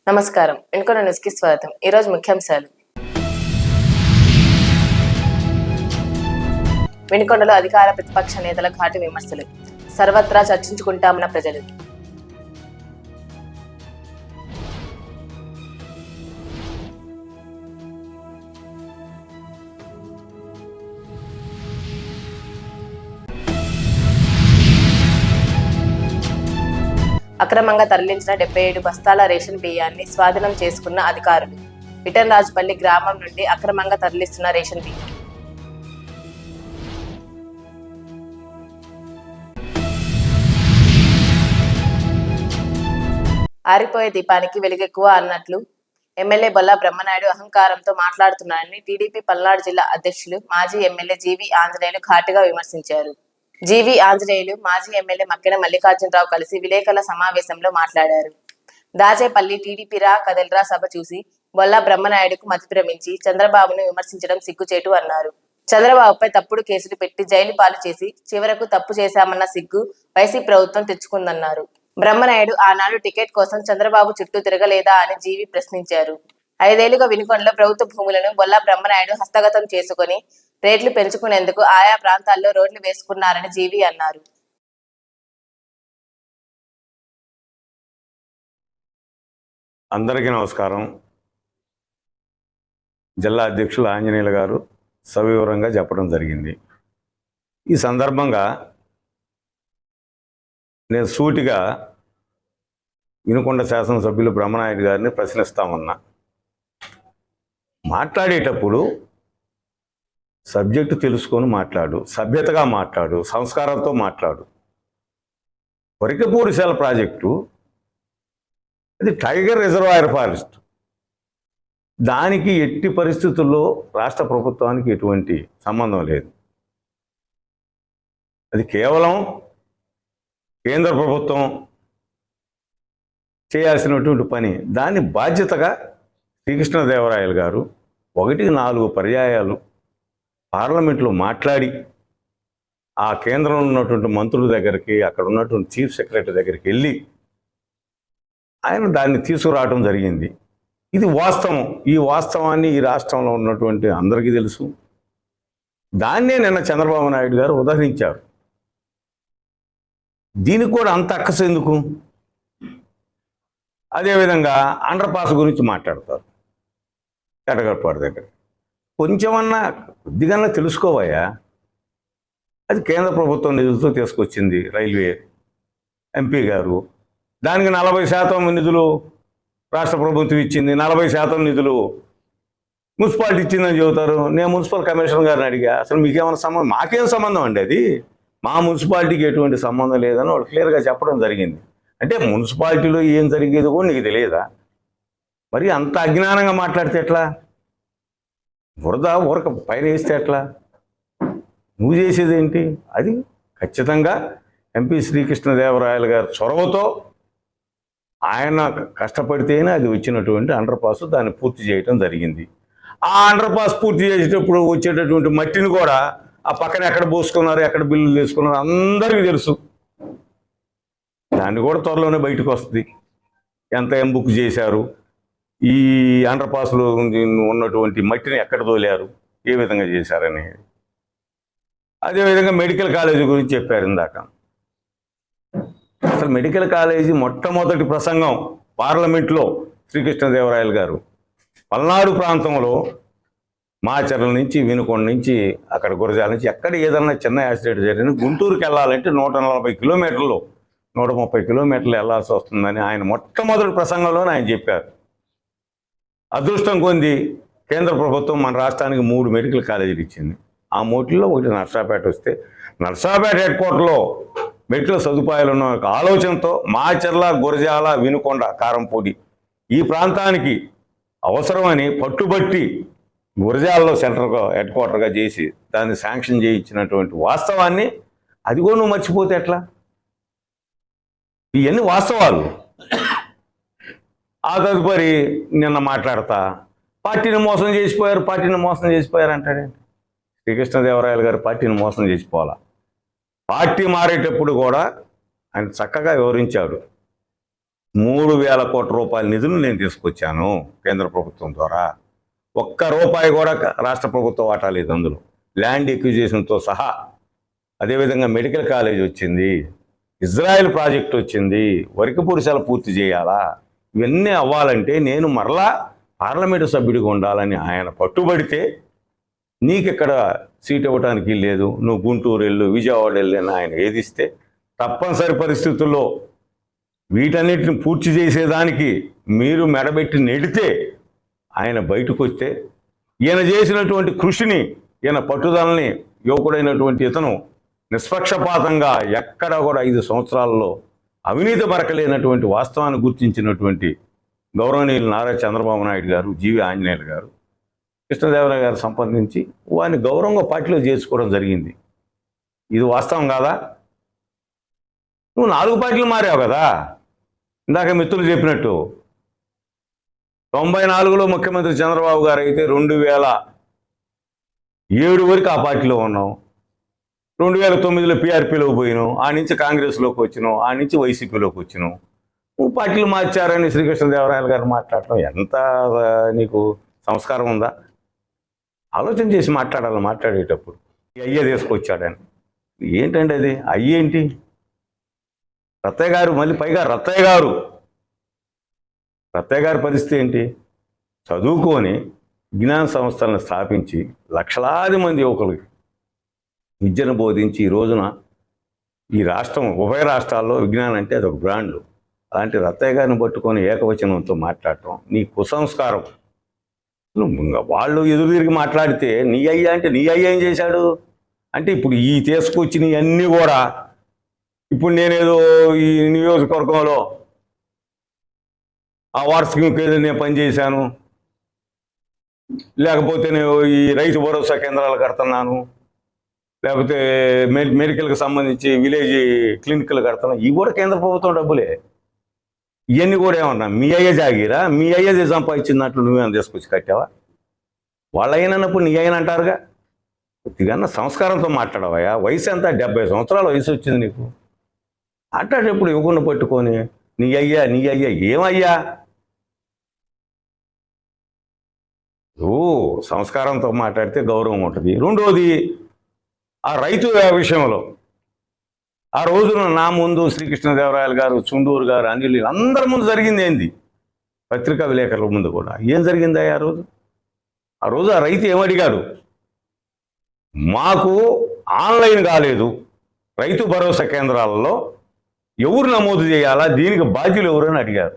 నమస్కారం. వెనుకొండ న్యూస్కి స్వాగతం. ఈరోజు ముఖ్యాంశాలు. వెనుకొండలో అధికార ప్రతిపక్ష నేతల ఘాటు విమర్శలు. సర్వత్రా చర్చించుకుంటామన్న ప్రజలు. అక్రమంగా తరలించిన 77 బస్తాల రేషన్ బియ్యాన్ని స్వాధీనం చేసుకున్న అధికారులు. విఠలరాజుపల్లి గ్రామం నుండి అక్రమంగా తరలిస్తున్న రేషన్ బియ్యం. ఆరిపోయే దీపానికి వెలుగెక్కువ అన్నట్లు ఎమ్మెల్యే బొల్లా బ్రహ్మనాయుడు అహంకారంతో మాట్లాడుతున్నారని టీడీపీ పల్నాడు జిల్లా అధ్యక్షులు మాజీ ఎమ్మెల్యే జీవి ఆంజనేయులు ఘాటుగా విమర్శించారు. జీవి ఆంజనేయులు మాజీ ఎమ్మెల్యే మక్కెన మల్లికార్జునరావు కలిసి విలేకరుల సమావేశంలో మాట్లాడారు. దాచేపల్లి టీడీపీ రా కదల్రా సభ చూసి బొల్లా బ్రహ్మనాయుడుకు మతిభ్రమించి చంద్రబాబును విమర్శించడం సిగ్గుచేటు అన్నారు. చంద్రబాబుపై తప్పుడు కేసులు పెట్టి జైలు పాలు చేసి చివరకు తప్పు చేశామన్న సిగ్గు వైసీపీ ప్రభుత్వం తెచ్చుకుందన్నారు. బ్రహ్మనాయుడు ఆనాడు టికెట్ కోసం చంద్రబాబు చుట్టూ తిరగలేదా అని జీవి ప్రశ్నించారు. 5 ఏళ్లుగా వినుకొండలో ప్రభుత్వ భూములను బొల్లా బ్రహ్మనాయుడు హస్తగతం చేసుకుని రేట్లు పెంచుకునేందుకు ఆయా ప్రాంతాల్లో రోడ్లు వేసుకున్నారని జీవి అన్నారు. అందరికీ నమస్కారం. జిల్లా అధ్యక్షులు ఆంజనేయులు గారు సవివరంగా చెప్పడం జరిగింది. ఈ సందర్భంగా నేను సూటిగా వినుకొండ శాసనసభ్యులు బ్రహ్మనాయుడు గారిని ప్రశ్నిస్తామన్నా, మాట్లాడేటప్పుడు సబ్జెక్టు తెలుసుకొని మాట్లాడు, సభ్యతగా మాట్లాడు, సంస్కారంతో మాట్లాడు. వరికపూడిశాల ప్రాజెక్టు అది టైగర్ రిజర్వాయర్ ఫారెస్ట్. దానికి ఎట్టి పరిస్థితుల్లో రాష్ట్ర ప్రభుత్వానికి ఎటువంటి సంబంధం లేదు. అది కేవలం కేంద్ర ప్రభుత్వం చేయాల్సినటువంటి పని. దాని బాధ్యతగా శ్రీకృష్ణదేవరాయలు గారు 1-4 పర్యాయాలు పార్లమెంట్లో మాట్లాడి ఆ కేంద్రంలో ఉన్నటువంటి మంత్రుల దగ్గరికి, అక్కడ ఉన్నటువంటి చీఫ్ సెక్రటరీ దగ్గరికి వెళ్ళి ఆయన దాన్ని తీసుకురావడం జరిగింది. ఇది వాస్తవం. ఈ వాస్తవాన్ని ఈ రాష్ట్రంలో ఉన్నటువంటి అందరికీ తెలుసు. దాన్నే నిన్న చంద్రబాబు నాయుడు గారు ఉదహరించారు. దీనికి కూడా అంత అక్కసు ఎందుకు? అదేవిధంగా అండర్ పాస్ గురించి మాట్లాడతారు. ఎటగరపాడు దగ్గర కొంచెమన్నా కొద్దిగా తెలుసుకోవయ్యా. అది కేంద్ర ప్రభుత్వం నిధులతో తీసుకొచ్చింది రైల్వే ఎంపీ గారు. దానికి 40% నిధులు రాష్ట్ర ప్రభుత్వం ఇచ్చింది, 40% నిధులు మున్సిపాలిటీ ఇచ్చిందని చెబుతారు. నేను మున్సిపల్ కమిషనర్ గారిని అడిగా, అసలు మీకేమైనా సంబంధం? మాకేం సంబంధం అండి? అది మా మున్సిపాలిటీకి ఎటువంటి సంబంధం లేదని వాళ్ళు క్లియర్గా చెప్పడం జరిగింది. అంటే మున్సిపాలిటీలో ఏం జరిగేది కూడా నీకు తెలియదా? మరి అంత అజ్ఞానంగా మాట్లాడితే ఎట్లా? ఊరక పైన వేస్తే ఎట్లా? నువ్వు చేసేది ఏంటి? అది ఖచ్చితంగా ఎంపీ శ్రీకృష్ణదేవరాయలు గారి చొరవతో ఆయన కష్టపడితేనే అది వచ్చినటువంటి అండర్ పాస్. దాన్ని పూర్తి చేయడం జరిగింది. ఆ అండర్ పాస్ పూర్తి చేసేటప్పుడు వచ్చేటటువంటి మట్టిని కూడా ఆ పక్కన ఎక్కడ పోసుకున్నారు, ఎక్కడ బిల్లులు తీసుకున్నారు అందరికీ తెలుసు. దాన్ని కూడా త్వరలోనే బయటకు వస్తుంది. ఎంత బుక్ చేశారు, ఈ అండర్ పాస్లో ఉన్నటువంటి మట్టిని ఎక్కడ తోలారు, ఏ విధంగా చేశారని. అదేవిధంగా మెడికల్ కాలేజీ గురించి చెప్పారు ఇందాక. అసలు మెడికల్ కాలేజీ మొట్టమొదటి ప్రసంగం పార్లమెంట్లో శ్రీకృష్ణదేవరాయలు గారు పల్నాడు ప్రాంతంలో మాచర్ల నుంచి, వినుకొండ నుంచి, అక్కడ గురజాల నుంచి ఎక్కడ ఏదన్నా చిన్న యాక్సిడెంట్ జరిగిన గుంటూరుకి వెళ్ళాలంటే 140 కిలోమీటర్లు 130 కిలోమీటర్లు వెళ్లాల్సి వస్తుందని ఆయన మొట్టమొదటి ప్రసంగంలోనే ఆయన చెప్పారు. అదృష్టం కొంది కేంద్ర ప్రభుత్వం మన రాష్ట్రానికి 3 మెడికల్ కాలేజీలు ఇచ్చింది. ఆ 3లో ఒకటి నర్సాపేట వస్తే, నర్సాపేట హెడ్ క్వార్టర్లో మెడికల్ సదుపాయాలు ఉన్న ఆలోచనతో మాచర్ల, గురజాల, వినుకొండ, కారంపూడి ఈ ప్రాంతానికి అవసరమని పట్టుబట్టి గురజాలలో సెంటర్ హెడ్ క్వార్టర్గా చేసి దాన్ని శాంక్షన్ చేయించినటువంటి వాస్తవాన్ని అది కూడా నువ్వు మర్చిపోతే ఎట్లా? ఇవన్నీ వాస్తవాలు. ఆ తదుపరి నిన్న మాట్లాడతా పార్టీని మోసం చేసిపోయారు అంటాడండి. శ్రీకృష్ణదేవరాయలు గారు పార్టీని మోసం చేసిపోవాలా? పార్టీ మారేటప్పుడు కూడా ఆయన చక్కగా వివరించాడు. 3,000 కోట్ల రూపాయల నిధులు నేను తీసుకొచ్చాను కేంద్ర ప్రభుత్వం ద్వారా. ఒక్క రూపాయి కూడా రాష్ట్ర ప్రభుత్వం వాటా లేదు అందులో. ల్యాండ్ ఎక్విజిషన్తో సహా. అదేవిధంగా మెడికల్ కాలేజ్ వచ్చింది, ఇజ్రాయెల్ ప్రాజెక్ట్ వచ్చింది, వరికపూడిశాల పూర్తి చేయాలా. ఇవన్నీ అవ్వాలంటే నేను మరలా పార్లమెంటు సభ్యుడిగా ఉండాలని ఆయన పట్టుబడితే, నీకిక్కడ సీట్ ఇవ్వడానికి లేదు, నువ్వు గుంటూరు వెళ్ళు, విజయవాడ వెళ్ళు అని ఆయన ఏదిస్తే, తప్పనిసరి పరిస్థితుల్లో వీటన్నిటిని పూర్తి చేసేదానికి మీరు మెడబెట్టి నెడితే ఆయన బయటకు వస్తే, ఈయన చేసినటువంటి కృషిని, ఈయన పట్టుదలని యువకుడైనటువంటి ఇతను నిష్పక్షపాతంగా ఎక్కడ కూడా 5 సంవత్సరాల్లో అవినీతి మరకలేనటువంటి వాస్తవాన్ని గుర్తించినటువంటి గౌరవనీయులు నారా చంద్రబాబు నాయుడు గారు, జీవి ఆంజనేయులు గారు, కృష్ణదేవరాయ గారు సంప్రదించి వారిని గౌరవంగా పార్టీలో చేర్చుకోవడం జరిగింది. ఇది వాస్తవం కాదా? నువ్వు 4 పార్టీలు మారావు కదా. ఇందాక మిత్రులు చెప్పినట్టు 94లో ముఖ్యమంత్రి చంద్రబాబు గారు అయితే 2007 వరకు ఆ పార్టీలో ఉన్నాం. 2009లో పీఆర్పీలోకి పోయినావు, ఆ నుంచి కాంగ్రెస్లోకి వచ్చినావు, ఆ నుంచి వైసీపీలోకి వచ్చినావు. నువ్వు పార్టీలు మార్చారని శ్రీకృష్ణదేవరాయలు గారు మాట్లాడటం ఎంత నీకు సంస్కారం ఉందా? ఆలోచన చేసి మాట్లాడాలి మాట్లాడేటప్పుడు. అయ్యే తీసుకొచ్చాడని ఏంటండి అది? అయ్యేంటి? రత్తయ్య గారు, మళ్ళీ పైగా రత్తయ్య గారి పరిస్థితి ఏంటి? చదువుకొని విజ్ఞాన సంస్థలను స్థాపించి లక్షలాది మంది యువకులకి విద్యను బోధించి ఈ రోజున ఈ రాష్ట్రం, ఉభయ రాష్ట్రాల్లో విజ్ఞానం అంటే అదొక బ్రాండ్. అలాంటి రత్తయ్య గారిని పట్టుకొని ఏకవచనంతో మాట్లాడటం నీ కుసంస్కారం. వాళ్ళు ఎదురు తిరిగి మాట్లాడితే నీ అయ్యా అంటే నీ అయ్యా ఏం చేశాడు అంటే, ఇప్పుడు ఈ తీసుకొచ్చి అన్నీ కూడా ఇప్పుడు నేనేదో ఈ నియోజకవర్గంలో ఆ వాటర్ స్కీమ్కి ఏదో నేను పనిచేశాను, లేకపోతే నేను ఈ రైతు భరోసా కేంద్రాలు కడుతున్నాను, లేకపోతే మెడికల్కి సంబంధించి విలేజ్ క్లినిక్లు కడుతున్నాను, ఇవి కూడా కేంద్ర ప్రభుత్వం డబ్బులే. ఇవన్నీ కూడా ఏమన్నా మీ అయ్య జాగిరా, మీ అయ్యది సంపాదించినట్లు నువ్వేమైనా తీసుకొచ్చి కట్టావా? వాళ్ళ అయినప్పుడు నీ అయిన అంటారుగా. కొద్దిగా సంస్కారంతో మాట్లాడవయ్యా. వయసు ఎంత? 70 సంవత్సరాల వయసు వచ్చింది నీకు. మాట్లాడేప్పుడు ఇవ్వకుండా పట్టుకొని నీ అయ్యా ఏమయ్యా? సంస్కారంతో మాట్లాడితే గౌరవం ఉంటుంది. రెండోది, ఆ రైతు విషయంలో ఆ రోజున నా ముందు శ్రీకృష్ణదేవరాయలు గారు, చుండూరు గారు, అనిల్ అందరి ముందు జరిగింది ఏంది? పత్రికా విలేకరుల ముందు కూడా ఏం జరిగిందా ఆ రోజు ఆ రైతు ఏమడిగాడు? మాకు ఆన్లైన్ కాలేదు, రైతు భరోసా కేంద్రాలలో ఎవరు నమోదు చేయాలా, దీనికి బాధ్యులు ఎవరు అని అడిగారు.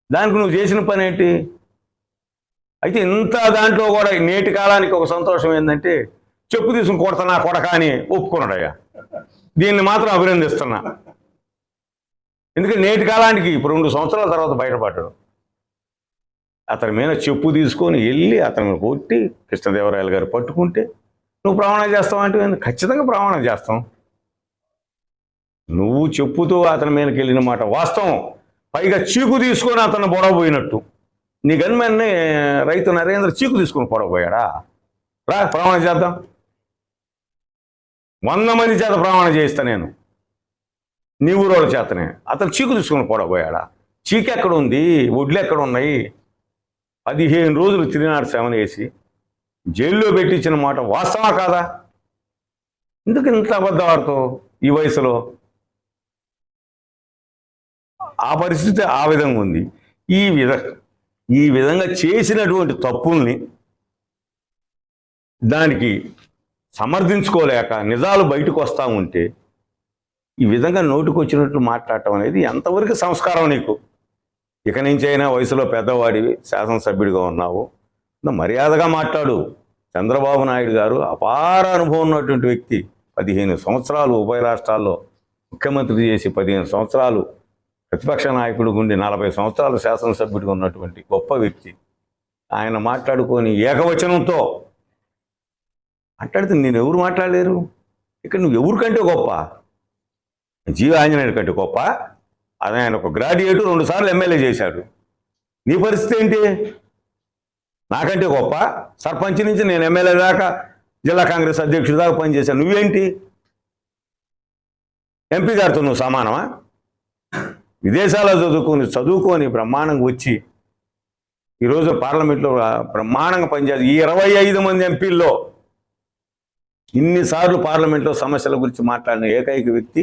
దానికి నువ్వు చేసిన పని ఏంటి? అయితే ఇంత దాంట్లో కూడా నేటి కాలానికి ఒక సంతోషం ఏంటంటే, చెప్పు తీసుకుని కొడతా కొడక అని ఒప్పుకున్నాడయ్యా. దీన్ని మాత్రం అభినందిస్తున్నా. ఎందుకంటే నేటి కాలానికి ఇప్పుడు 2 సంవత్సరాల తర్వాత బయటపడ్డాడు. అతని మీద చెప్పు తీసుకొని వెళ్ళి అతను కొట్టి కృష్ణదేవరాయలు గారు పట్టుకుంటే నువ్వు ప్రమాణం చేస్తావు అంటే, ఖచ్చితంగా ప్రమాణం చేస్తాం. నువ్వు చెప్పుతూ అతని మీదకి వెళ్ళిన మాట వాస్తవం. పైగా చీకు తీసుకొని అతను పొడవబోయినట్టు నీ గన్మెన్ని రైతు నరేంద్ర చీకు తీసుకుని పొడవబోయాడా? రా ప్రమాణం చేద్దాం. 100 మంది చేత ప్రమాణం చేయిస్తా నేను, నీ ఊరోళ్ళ చేతనే. అతను చీకు తీసుకుని పొడవబోయాడా? చీకు ఎక్కడ ఉంది? వడ్లు ఎక్కడ ఉన్నాయి? 15 రోజులు తిరినాడు శ్రమను వేసి జైల్లో పెట్టించిన మాట వాస్తవా కాదా? ఎందుకు ఇంత అబద్ధవాడుతో ఈ వయసులో? ఆ పరిస్థితి ఆ విధంగా ఉంది. ఈ విధంగా చేసినటువంటి తప్పుల్ని దానికి సమర్థించుకోలేక నిజాలు బయటకు వస్తూ ఉంటే ఈ విధంగా నోటికి వచ్చినట్టు మాట్లాడటం అనేది ఎంతవరకు సంస్కారం నీకు? ఇక నుంచి అయినా వయసులో పెద్దవాడివి, శాసనసభ్యుడిగా ఉన్నావు, మర్యాదగా మాట్లాడు. చంద్రబాబు నాయుడు గారు అపార అనుభవం ఉన్నటువంటి వ్యక్తి. 15 సంవత్సరాలు ఉభయ రాష్ట్రాల్లో ముఖ్యమంత్రి చేసి 15 సంవత్సరాలు ప్రతిపక్ష నాయకుడు ఉండి 40 సంవత్సరాలు శాసనసభ్యుడిగా ఉన్నటువంటి గొప్ప వ్యక్తి. ఆయన మాట్లాడుకొని ఏకవచనంతో మాట్లాడితే నేను ఎవరు మాట్లాడలేరు? ఇక్కడ నువ్వు ఎవరికంటే గొప్ప? జీవి ఆంజనేయుడి కంటే గొప్ప? అది ఆయన ఒక గ్రాడ్యుయేటు, 2 సార్లు ఎమ్మెల్యే చేశాడు. నీ పరిస్థితి ఏంటి? నాకంటే గొప్ప? సర్పంచ్ నుంచి నేను ఎమ్మెల్యే దాకా, జిల్లా కాంగ్రెస్ అధ్యక్షుడి దాకా పనిచేశాను. నువ్వేంటి? ఎంపీ గారితో నువ్వు సమానమా? విదేశాల్లో చదువుకొని బ్రహ్మాండంగా వచ్చి ఈరోజు పార్లమెంట్లో బ్రహ్మాండంగా పనిచేసి ఈ 25 మంది ఎంపీల్లో ఇన్నిసార్లు పార్లమెంట్లో సమస్యల గురించి మాట్లాడిన ఏకైక వ్యక్తి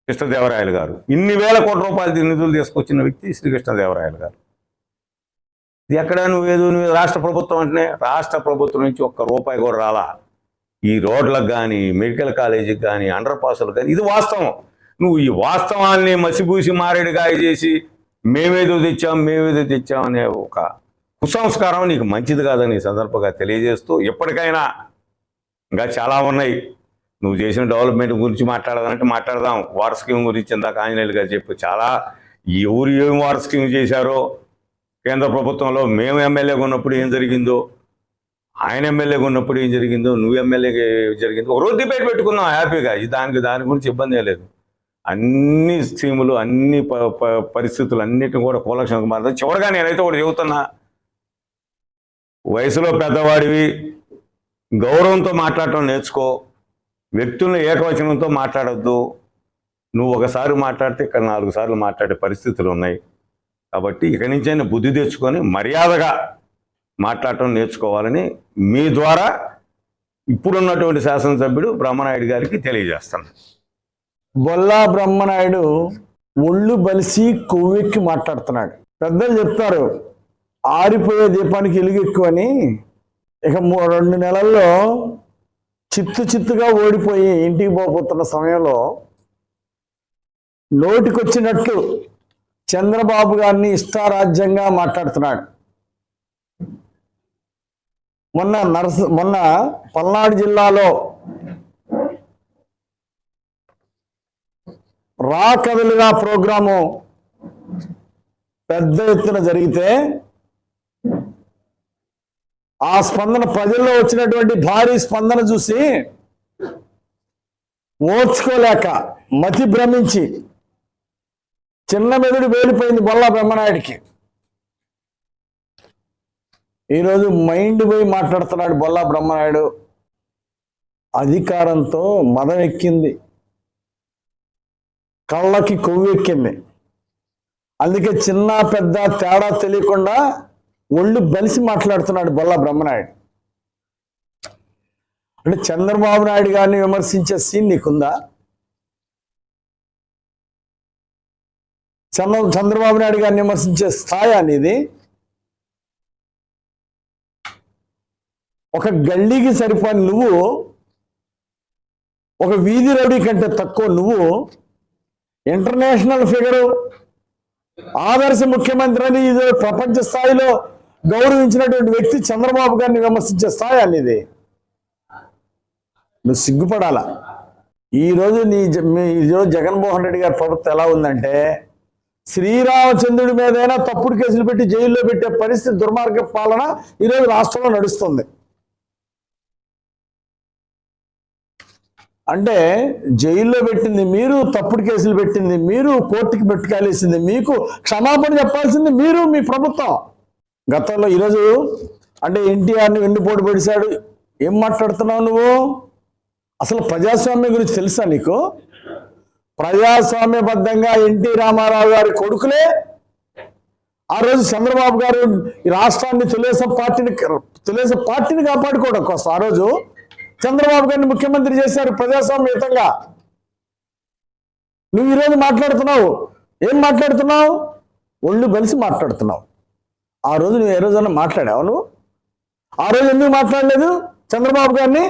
కృష్ణదేవరాయలు గారు. ఇన్ని వేల కోట్ల రూపాయలు నిధులు తీసుకొచ్చిన వ్యక్తి శ్రీకృష్ణదేవరాయలు గారు. ఇది ఎక్కడ నువ్వు రాష్ట్ర ప్రభుత్వం అంటే రాష్ట్ర ప్రభుత్వం నుంచి ఒక్క రూపాయి కూడా రాలా. ఈ రోడ్లకు కానీ, మెడికల్ కాలేజీకి కానీ, అండర్ పాసులకు కానీ, ఇది వాస్తవం. నువ్వు ఈ వాస్తవాన్ని మసిపూసి మారేడుగాయ చేసి మేమేదో తెచ్చాం అనే ఒక కుసంస్కారం నీకు మంచిది కాదని ఈ సందర్భంగా తెలియజేస్తూ, ఎప్పటికైనా ఇంకా చాలా ఉన్నాయి. నువ్వు చేసిన డెవలప్మెంట్ గురించి మాట్లాడదానంటే మాట్లాడదాం. వాటర్ స్కీమ్ గురించి ఇందాక ఆంజనేయులు గారు చెప్పు. చాలా ఎవరు ఏం వాటర్ స్కీమ్ చేశారో కేంద్ర ప్రభుత్వంలో మేము ఎమ్మెల్యేగా ఉన్నప్పుడు ఏం జరిగిందో, ఆయన ఎమ్మెల్యేగా ఉన్నప్పుడు ఏం జరిగిందో, నువ్వు ఎమ్మెల్యేగా జరిగిందో ఒక రోజు డిబేట్ పెట్టుకున్నాం హ్యాపీగా. దాని గురించి ఇబ్బంది లేదు. అన్ని స్కీములు, అన్ని పరిస్థితులు అన్నిటిని కూడా కూలక్షణకు మారుతుంది. చివరిగా నేనైతే ఒకటి చెబుతున్నా, వయసులో పెద్దవాడివి, గౌరవంతో మాట్లాడటం నేర్చుకో. వ్యక్తులను ఏకవచనంతో మాట్లాడొద్దు. నువ్వు ఒకసారి మాట్లాడితే ఇక్కడ 4 సార్లు మాట్లాడే పరిస్థితులు ఉన్నాయి. కాబట్టి ఇక నుంచైనా బుద్ధి తెచ్చుకొని మర్యాదగా మాట్లాడటం నేర్చుకోవాలని మీ ద్వారా ఇప్పుడున్నటువంటి శాసనసభ్యుడు బ్రహ్మనాయుడు గారికి తెలియజేస్తాను. బొల్లా బ్రహ్మనాయుడు ఒళ్ళు బలిసి కొవ్వెక్కి మాట్లాడుతున్నాడు. పెద్దలు చెప్తారు ఆరిపోయే దీపానికి ఎలుగు ఎక్కువని. ఇక 2 నెలల్లో చిత్తుగా ఓడిపోయి ఇంటికి పోతున్న సమయంలో నోటికొచ్చినట్లు చంద్రబాబు గారిని ఇష్టారాజ్యంగా మాట్లాడుతున్నాడు. మొన్న పల్నాడు జిల్లాలో రా కదలిగా ప్రోగ్రాము పెద్ద ఎత్తున జరిగితే ఆ స్పందన, ప్రజల్లో వచ్చినటువంటి భారీ స్పందన చూసి ఓర్చుకోలేక మతి భ్రమించి చిన్న మెదడు వేలిపోయింది బొల్లా బ్రహ్మనాయుడికి. ఈరోజు మైండ్ పోయి మాట్లాడుతున్నాడు బొల్లా బ్రహ్మనాయుడు. అధికారంతో మదం ఎక్కింది, కళ్ళకి కొవ్వెక్కింది. అందుకే చిన్న పెద్ద తేడా తెలియకుండా ఒళ్ళు బలిసి మాట్లాడుతున్నాడు బొల్లా బ్రహ్మనాయుడు. అంటే చంద్రబాబు నాయుడు గారిని విమర్శించే సీన్ నీకుందా? చంద్రబాబు నాయుడు గారిని విమర్శించే స్థాయి అనేది ఒక గల్లీకి సరిపోని నువ్వు, ఒక వీధి రౌడీ కంటే తక్కువ నువ్వు, ఇంటర్నేషనల్ ఫిగరు, ఆదర్శ ముఖ్యమంత్రి అని ఇది ప్రపంచ స్థాయిలో గౌరవించినటువంటి వ్యక్తి చంద్రబాబు గారిని విమర్శించే స్థాయి అనేది. నువ్వు సిగ్గుపడాలా. ఈరోజు ఈరోజు జగన్మోహన్ రెడ్డి గారి ప్రభుత్వం ఎలా ఉందంటే, శ్రీరామచంద్రుడి మీదైనా తప్పుడు కేసులు పెట్టి జైల్లో పెట్టే పరిస్థితి, దుర్మార్గ పాలన ఈరోజు రాష్ట్రంలో నడుస్తుంది. అంటే జైల్లో పెట్టింది మీరు, తప్పుడు కేసులు పెట్టింది మీరు, కోర్టుకి పెట్టుకాలేసింది మీకు, క్షమాపణ చెప్పాల్సింది మీరు, మీ ప్రభుత్వం. గతంలో ఈరోజు అంటే ఎన్టీఆర్ని వెన్నుపోటు పొడిచాడు. ఏం మాట్లాడుతున్నావు నువ్వు? అసలు ప్రజాస్వామ్యం గురించి తెలుసా నీకు? ప్రజాస్వామ్యబద్ధంగా ఎన్టీ రామారావు గారి కొడుకులే ఆ రోజు చంద్రబాబు గారు ఈ రాష్ట్రాన్ని తెలుగుదేశం పార్టీని కాపాడుకోవడం కోసం ఆ రోజు చంద్రబాబు గారిని ముఖ్యమంత్రి చేశారు ప్రజాస్వామ్యయుతంగా. నువ్వు ఈరోజు మాట్లాడుతున్నావు, ఏం మాట్లాడుతున్నావు? ఒళ్ళు బలిసి మాట్లాడుతున్నావు. ఆ రోజు నువ్వు ఏ రోజన్నా మాట్లాడావు? నువ్వు ఆ రోజు ఎందుకు మాట్లాడలేదు చంద్రబాబు గారిని?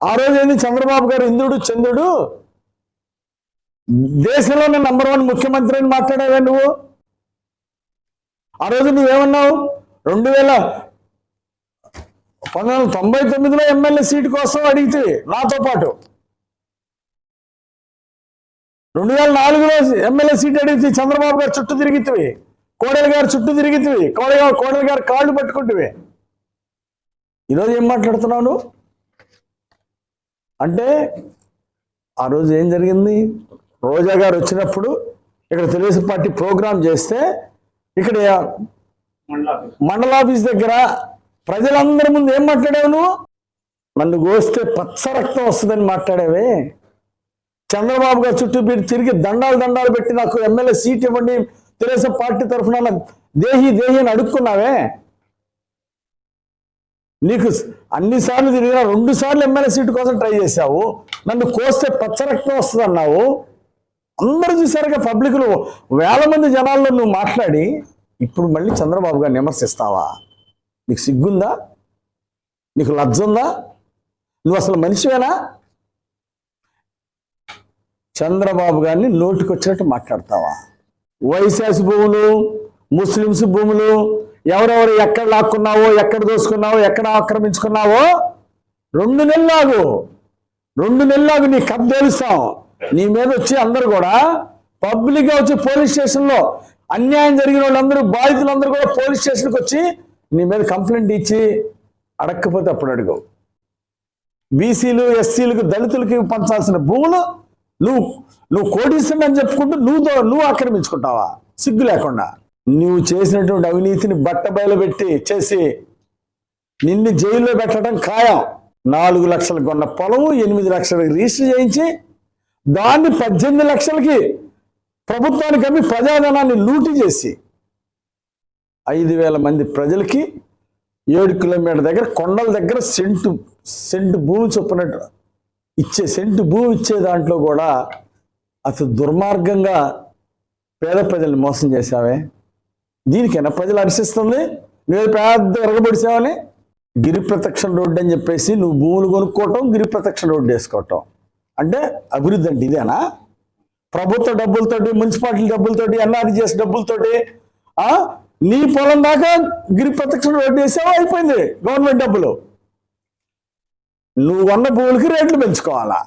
ఆ రోజు ఏంది చంద్రబాబు గారు ఇంద్రుడు చంద్రుడు, దేశంలోనే నంబర్ 1 ముఖ్యమంత్రి అని మాట్లాడావా నువ్వు? ఆ రోజు నువ్వేమన్నావు? 1999లో ఎమ్మెల్యే సీటు కోసం అడిగితే నాతో పాటు, 2004లో ఎమ్మెల్యే సీట్ అడిగితే చంద్రబాబు గారు చుట్టూ తిరిగితివి, కోడెల గారు చుట్టూ తిరిగితివి, కోడెల గారు కాళ్ళు పట్టుకుంటువి. ఈరోజు ఏం మాట్లాడుతున్నావు నువ్వు? అంటే ఆ రోజు ఏం జరిగింది? రోజా గారు వచ్చినప్పుడు ఇక్కడ తెలుగుదేశం పార్టీ ప్రోగ్రాం చేస్తే ఇక్కడ మండల ఆఫీస్ దగ్గర ప్రజలందరి ముందు ఏం మాట్లాడావు నువ్వు? నన్ను కోస్తే పచ్చ రక్తం వస్తుందని మాట్లాడావే. చంద్రబాబు గారు చుట్టూ మీరు తిరిగి దండాలు పెట్టి నాకు ఎమ్మెల్యే సీట్ ఇవ్వండి తెలుగుదేశం పార్టీ తరఫున దేహి అని అడుక్కున్నావే. నీకు అన్నిసార్లు తిరిగినా 2 సార్లు ఎమ్మెల్యే సీటు కోసం ట్రై చేశావు. నన్ను కోస్తే పచ్చ రక్తం వస్తుంది అన్నావు. అందరూ చూసారుగా, పబ్లిక్లో వేల మంది జనాల్లో నువ్వు మాట్లాడి ఇప్పుడు మళ్ళీ చంద్రబాబు గారిని విమర్శిస్తావా? నీకు సిగ్గుందా? నీకు లజ్జ ఉందా? నువ్వు అసలు మనిషివేనా? చంద్రబాబు గారిని నోటికొచ్చినట్టు మాట్లాడతావా? వైశాసి భూములు, ముస్లిమ్స్ భూములు ఎవరెవరు ఎక్కడ లాక్కున్నావో, ఎక్కడ దోసుకున్నావో, ఎక్కడ ఆక్రమించుకున్నావో 2 నెలలు ఆగు నీ కథ తెలుస్తాం. నీ మీద వచ్చి అందరూ కూడా పబ్లిక్గా వచ్చి పోలీస్ స్టేషన్లో అన్యాయం జరిగిన వాళ్ళందరూ, బాధితులందరూ కూడా పోలీస్ స్టేషన్కి వచ్చి నీ మీద కంప్లైంట్ ఇచ్చి అడగకపోతే అప్పుడు అడుగు. బీసీలు, ఎస్సీలకు, దళితులకి పంచాల్సిన భూములు నువ్వు కోటీశ్వరుని చెప్పుకుంటూ నువ్వు ఆక్రమించుకుంటావా సిగ్గు లేకుండా? నువ్వు చేసినటువంటి అవినీతిని బట్టబయలు పెట్టి చేసి నిన్ను జైల్లో పెట్టడం ఖాయం. 4 లక్షలకు కొన్న పొలము 8 లక్షలకు రిజిస్టర్ చేయించి దాన్ని 18 లక్షలకి ప్రభుత్వానికి అమ్మి ప్రజాధనాన్ని లూటీ చేసి 5,000 మంది ప్రజలకి 7 కిలోమీటర్ల దగ్గర కొండల దగ్గర సెంటు భూమి చొప్పునట్టు సెంటు భూమి ఇచ్చే దాంట్లో కూడా అసలు దుర్మార్గంగా పేద ప్రజల్ని మోసం చేశావే. దీనికైనా ప్రజలు హర్షిస్తుంది? నువ్వు పెద్ద ఎరగబడిసావని గిరి ప్రదక్షిణ రోడ్డు అని చెప్పేసి నువ్వు భూములు కొనుక్కోవటం, గిరి ప్రదక్షిణ రోడ్డు వేసుకోవటం అంటే అభివృద్ధి అంటే ఇదేనా? ప్రభుత్వ డబ్బులతోటి, మున్సిపాలిటీ డబ్బులతోటి, ఎన్ఆర్జీఎస్ డబ్బులతోటి నీ పొలం దాకా గిరి ప్రదక్షిణ రోడ్డు వేసావో అయిపోయింది గవర్నమెంట్ డబ్బులు. నువ్వు కొన్న భూములకి రేట్లు పెంచుకోవాలా?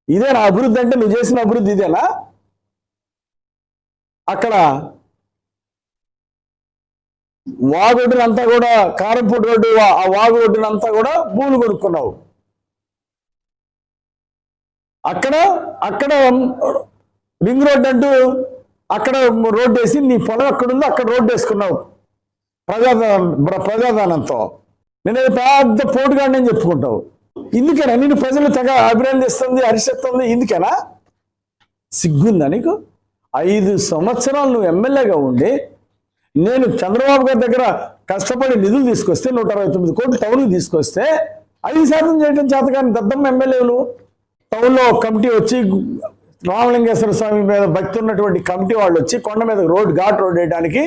ఇదేనా అభివృద్ధి అంటే? నువ్వు చేసిన అభివృద్ధి ఇదేనా? అక్కడ వాగొడ్డునంతా కూడా, కారంపూడి రోడ్డు ఆ వాగొడ్డునంతా కూడా భూములు కొనుక్కున్నావు. అక్కడ రింగ్ రోడ్డు అంటూ అక్కడ రోడ్డు వేసి నీ పొలం ఎక్కడుందో అక్కడ రోడ్డు వేసుకున్నావు ప్రజాదానంతో. నేను పెద్ద పోటుగాడిని అని చెప్పుకుంటావు. ఇందుకేనా నేను ప్రజలు తెగ అభినందిస్తుంది, హర్షిస్తుంది? ఇందుకేనా? సిగ్గుందా నీకు? 5 సంవత్సరాలు నువ్వు ఎమ్మెల్యేగా ఉండి నేను చంద్రబాబు గారి దగ్గర కష్టపడి నిధులు తీసుకొస్తే 169 కోట్లు టౌన్కి తీసుకొస్తే 5% చేయడం చేత కానీ దద్దమ్మ ఎమ్మెల్యేలు. టౌన్లో కమిటీ వచ్చి రామలింగేశ్వర స్వామి మీద భక్తి ఉన్నటువంటి కమిటీ వాళ్ళు వచ్చి కొండ మీద ఘాట్ రోడ్ వేయడానికి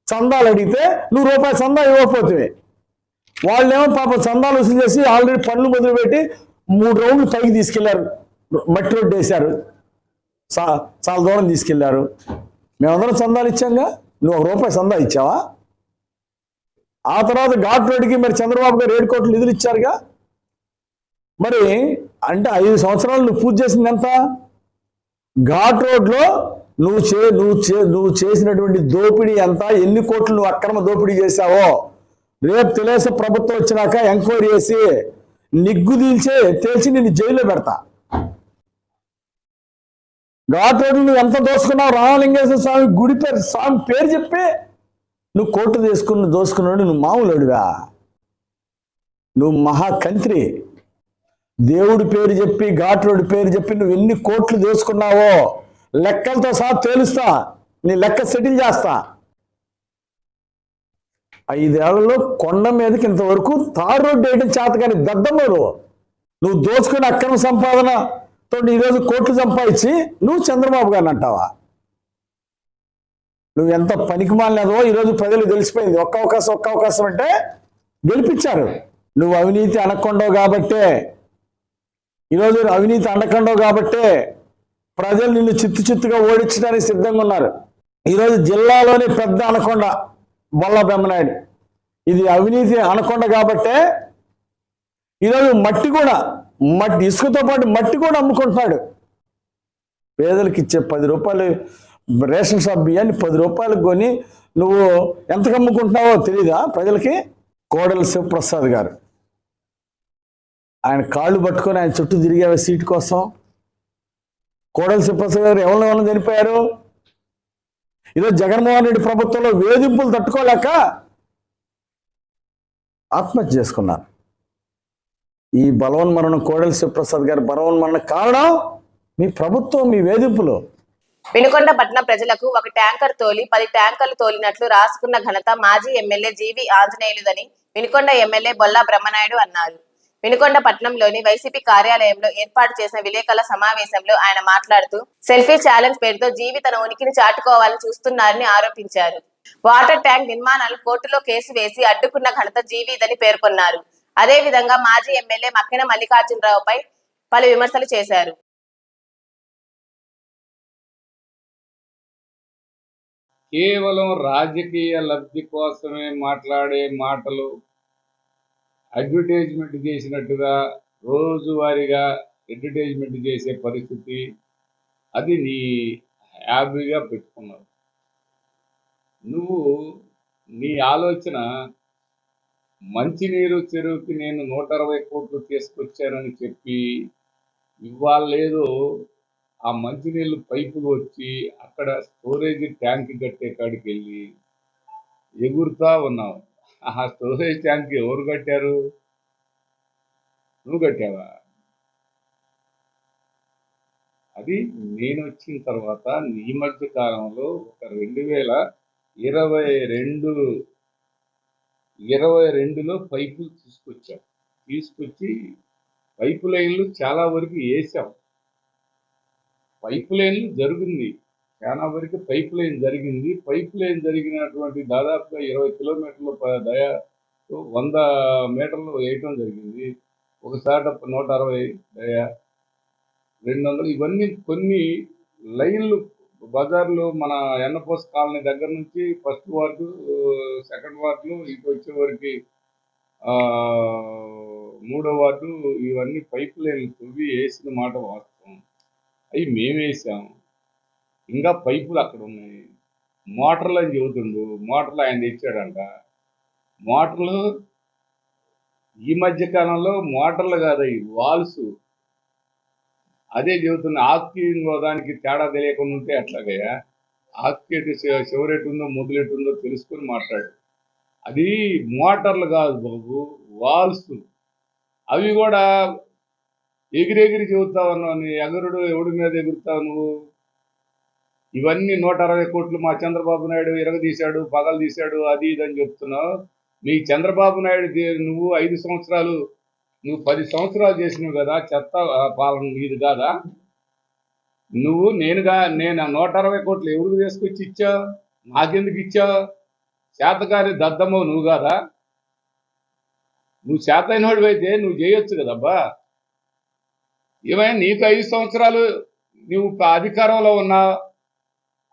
చందాలు అడిగితే నువ్వు రూపాయి చందా ఇవ్వకపోతే వాళ్ళేమో పాప చందాలు వసూలు చేసి ఆల్రెడీ పనులు మొదలుపెట్టి 3 రౌండ్లు పైకి తీసుకెళ్లారు, మట్టి రోడ్డు వేశారు, చాలా దూరం తీసుకెళ్లారు. మేమందరం చందాలు ఇచ్చాంగా, నువ్వు 1 రూపాయి చందా ఇచ్చావా? ఆ తర్వాత ఘాట్ రోడ్డుకి మరి చంద్రబాబు గారు 7 కోట్లు నిధులు ఇచ్చారుగా. మరి అంటే 5 సంవత్సరాలు నువ్వు పూజ చేసింది ఎంత? ఘాట్ రోడ్లో నువ్వు చేసినటువంటి దోపిడీ ఎంత, ఎన్ని కోట్లు నువ్వు అక్రమ దోపిడీ చేశావో రేపు తెలుగుదేశం ప్రభుత్వం వచ్చినాక ఎంక్వైరీ చేసి నిగ్గు తేల్చి నిన్ను జైల్లో పెడతా. ఘాట్ రోడ్లు నువ్వు ఎంత దోసుకున్నావు? రామలింగేశ్వర స్వామి గుడి స్వామి పేరు చెప్పి నువ్వు కోర్టు దోసుకున్నాడు. నువ్వు మామూలుడివా? నువ్వు మహాకంత్రి. దేవుడి పేరు చెప్పి, ఘాట్ రోడ్డు పేరు చెప్పి నువ్వు ఎన్ని కోట్లు దోసుకున్నావో లెక్కలతో సహా తేలుస్తా, నీ లెక్క సెటిల్ చేస్తా. 5 ఏళ్లలో కొండ మీదకి ఇంతవరకు తారు రోడ్డు వేయడం చేత కానీ దద్దమ్మలు నువ్వు దోచుకుని అక్రమ సంపాదన తోటి ఈరోజు కోట్లు సంపాదించి నువ్వు చంద్రబాబు గారిని అంటావా? నువ్వు ఎంత పనికిమాలినదో ఈరోజు ప్రజలు తెలిసిపోయింది. ఒక్క అవకాశం అంటే గెలిపించారు. నువ్వు అవినీతి అనకొండవు కాబట్టే, ఈరోజు అవినీతి అనకొండవు కాబట్టే ప్రజలు నిన్ను చిత్తుగా ఓడించడానికి సిద్ధంగా ఉన్నారు. ఈరోజు జిల్లాలోని పెద్ద అనకొండ బొల్లా బ్రహ్మనాయుడు, ఇది అవినీతి అనకొండ కాబట్టే ఈరోజు మట్టి ఇసుకతో పాటు మట్టి కూడా అమ్ముకుంటున్నాడు. పేదలకు ఇచ్చే 10 రూపాయలు రేషన్ షాప్ బియ్యాన్ని 10 రూపాయలకు కొని నువ్వు ఎంతకు అమ్ముకుంటున్నావో తెలీదా ప్రజలకి? కోడెల శివప్రసాద్ గారు ఆయన కాళ్ళు పట్టుకొని ఆయన చుట్టూ తిరిగావే సీటు కోసం. కోడెల శివప్రసాద్ గారు ఎవరిని చనిపోయారు. ఈరోజు జగన్మోహన్ రెడ్డి ప్రభుత్వంలో వేధింపులు తట్టుకోలేక ఆత్మహత్య చేసుకున్నారు. ఈ బలవన్మరణం కోడెల శివప్రసాద్ గారి బలవన్మరణ కారణం మీ ప్రభుత్వం, మీ వేధింపులు. వినుకొండ పట్టణ ప్రజలకు ఒక ట్యాంకర్ తోలి 10 ట్యాంకర్లు తోలినట్లు రాసుకున్న ఘనత మాజీ ఎమ్మెల్యే జీవి ఆంజనేయులుదని వినుకొండ ఎమ్మెల్యే బొల్లా బ్రహ్మనాయుడు అన్నారు. వినుకొండ పట్టణంలోని వైసీపీ కార్యాలయంలో ఏర్పాటు చేసిన విలేకరుల సమావేశంలో ఆయన మాట్లాడుతూ సెల్ఫీ ఛాలెంజ్ పేరుతో జీవి తన ఉనికిని చాటుకోవాలని చూస్తున్నారని ఆరోపించారు. వాటర్ ట్యాంక్ నిర్మాణాలు కోర్టులో కేసు వేసి అడ్డుకున్న ఘనత జీవిదని పేర్కొన్నారు. అదే విధంగా మాజీ ఎమ్మెల్యే మక్కెన మల్లికార్జునరావుపై పలు విమర్శలు చేశారు. కేవలం రాజకీయ లబ్ధి కోసమే మాట్లాడే మాటలు అడ్వర్టైజ్మెంట్ చేసినట్టుగా రోజువారీగా అడ్వర్టైజ్మెంట్ చేసే పరిస్థితి, అది నీ హ్యాబీగా పెట్టుకున్నావు. నువ్వు నీ ఆలోచన మంచినీరు చెరువుకి నేను 160 కోట్లు తీసుకొచ్చానని చెప్పి ఇవాళ లేదు ఆ మంచినీళ్ళు పైపులు వచ్చి అక్కడ స్టోరేజ్ ట్యాంక్ కట్టే కాడికి వెళ్ళి ఎగురుతా ఉన్నావు. ఆ స్టోరేజ్ ట్యాంక్ ఎవరు కట్టారు? నువ్వు కట్టావా? అది నేను వచ్చిన తర్వాత ఈ మధ్య కాలంలో ఒక 2022లో పైపులు తీసుకొచ్చి పైపు లైన్లు చాలా వరకు వేసాం. పైప్ లైన్ జరిగింది, చాలా వరకు పైప్ లైన్ జరిగింది. పైప్ లైన్ జరిగినటువంటి దాదాపుగా 20 కిలోమీటర్ల 100 మీటర్లు వేయటం జరిగింది. ఒకసారి 160 200 ఇవన్నీ కొన్ని లైన్లు బజార్లు మన ఎన్నపోస్ కాలనీ దగ్గర నుంచి ఫస్ట్ వార్డు, సెకండ్ వార్డులు ఇటు వచ్చే వరకు 3వ వార్డు ఇవన్నీ పైప్ లైన్లు తవ్వి వేసిన మాట వాస్తవం. అవి మేమేసాం. ఇంకా పైపులు అక్కడ ఉన్నాయి. మోటార్లు అని చెబుతుండు, మోటార్లు ఆయన తెచ్చాడంట. మోటార్లు ఈ మధ్య కాలంలో మోటార్లు కాదు, అవి వాల్స్. అదే చెబుతున్నా, ఆక్సిజన్లో దానికి తేడా తెలియకుండా ఉంటే అట్లాగయ్యా. ఆక్సిజన్ చివరెట్టు ఉందో మొదలెట్టు ఉందో తెలుసుకొని మాట్లాడు. అది మోటార్లు కాదు బాబు, వాల్స్. అవి కూడా ఎగిరెగిరి చెబుతావు అన్నావు. నీ ఎగురుడు ఎవడి మీద ఎగురుతావు నువ్వు? ఇవన్నీ 160 కోట్లు మా చంద్రబాబు నాయుడు ఇరగదీశాడు, పగలు తీశాడు, అది ఇది అని చెప్తున్నావు. నీ చంద్రబాబు నాయుడు నువ్వు 5 సంవత్సరాలు, నువ్వు 10 సంవత్సరాలు చేసినావు కదా, చెత్త పాలన ఇది కాదా? నేను 160 కోట్లు ఎవరికి తీసుకొచ్చి ఇచ్చావు? నాకెందుకు ఇచ్చావు? చేతకాని దద్దమ్మవు నువ్వు కాదా? నువ్వు చేతైనోడు అయితే నువ్వు చేయొచ్చు కదబ్బా. ఏమైనా నీకు 5 సంవత్సరాలు నువ్వు అధికారంలో ఉన్నావు.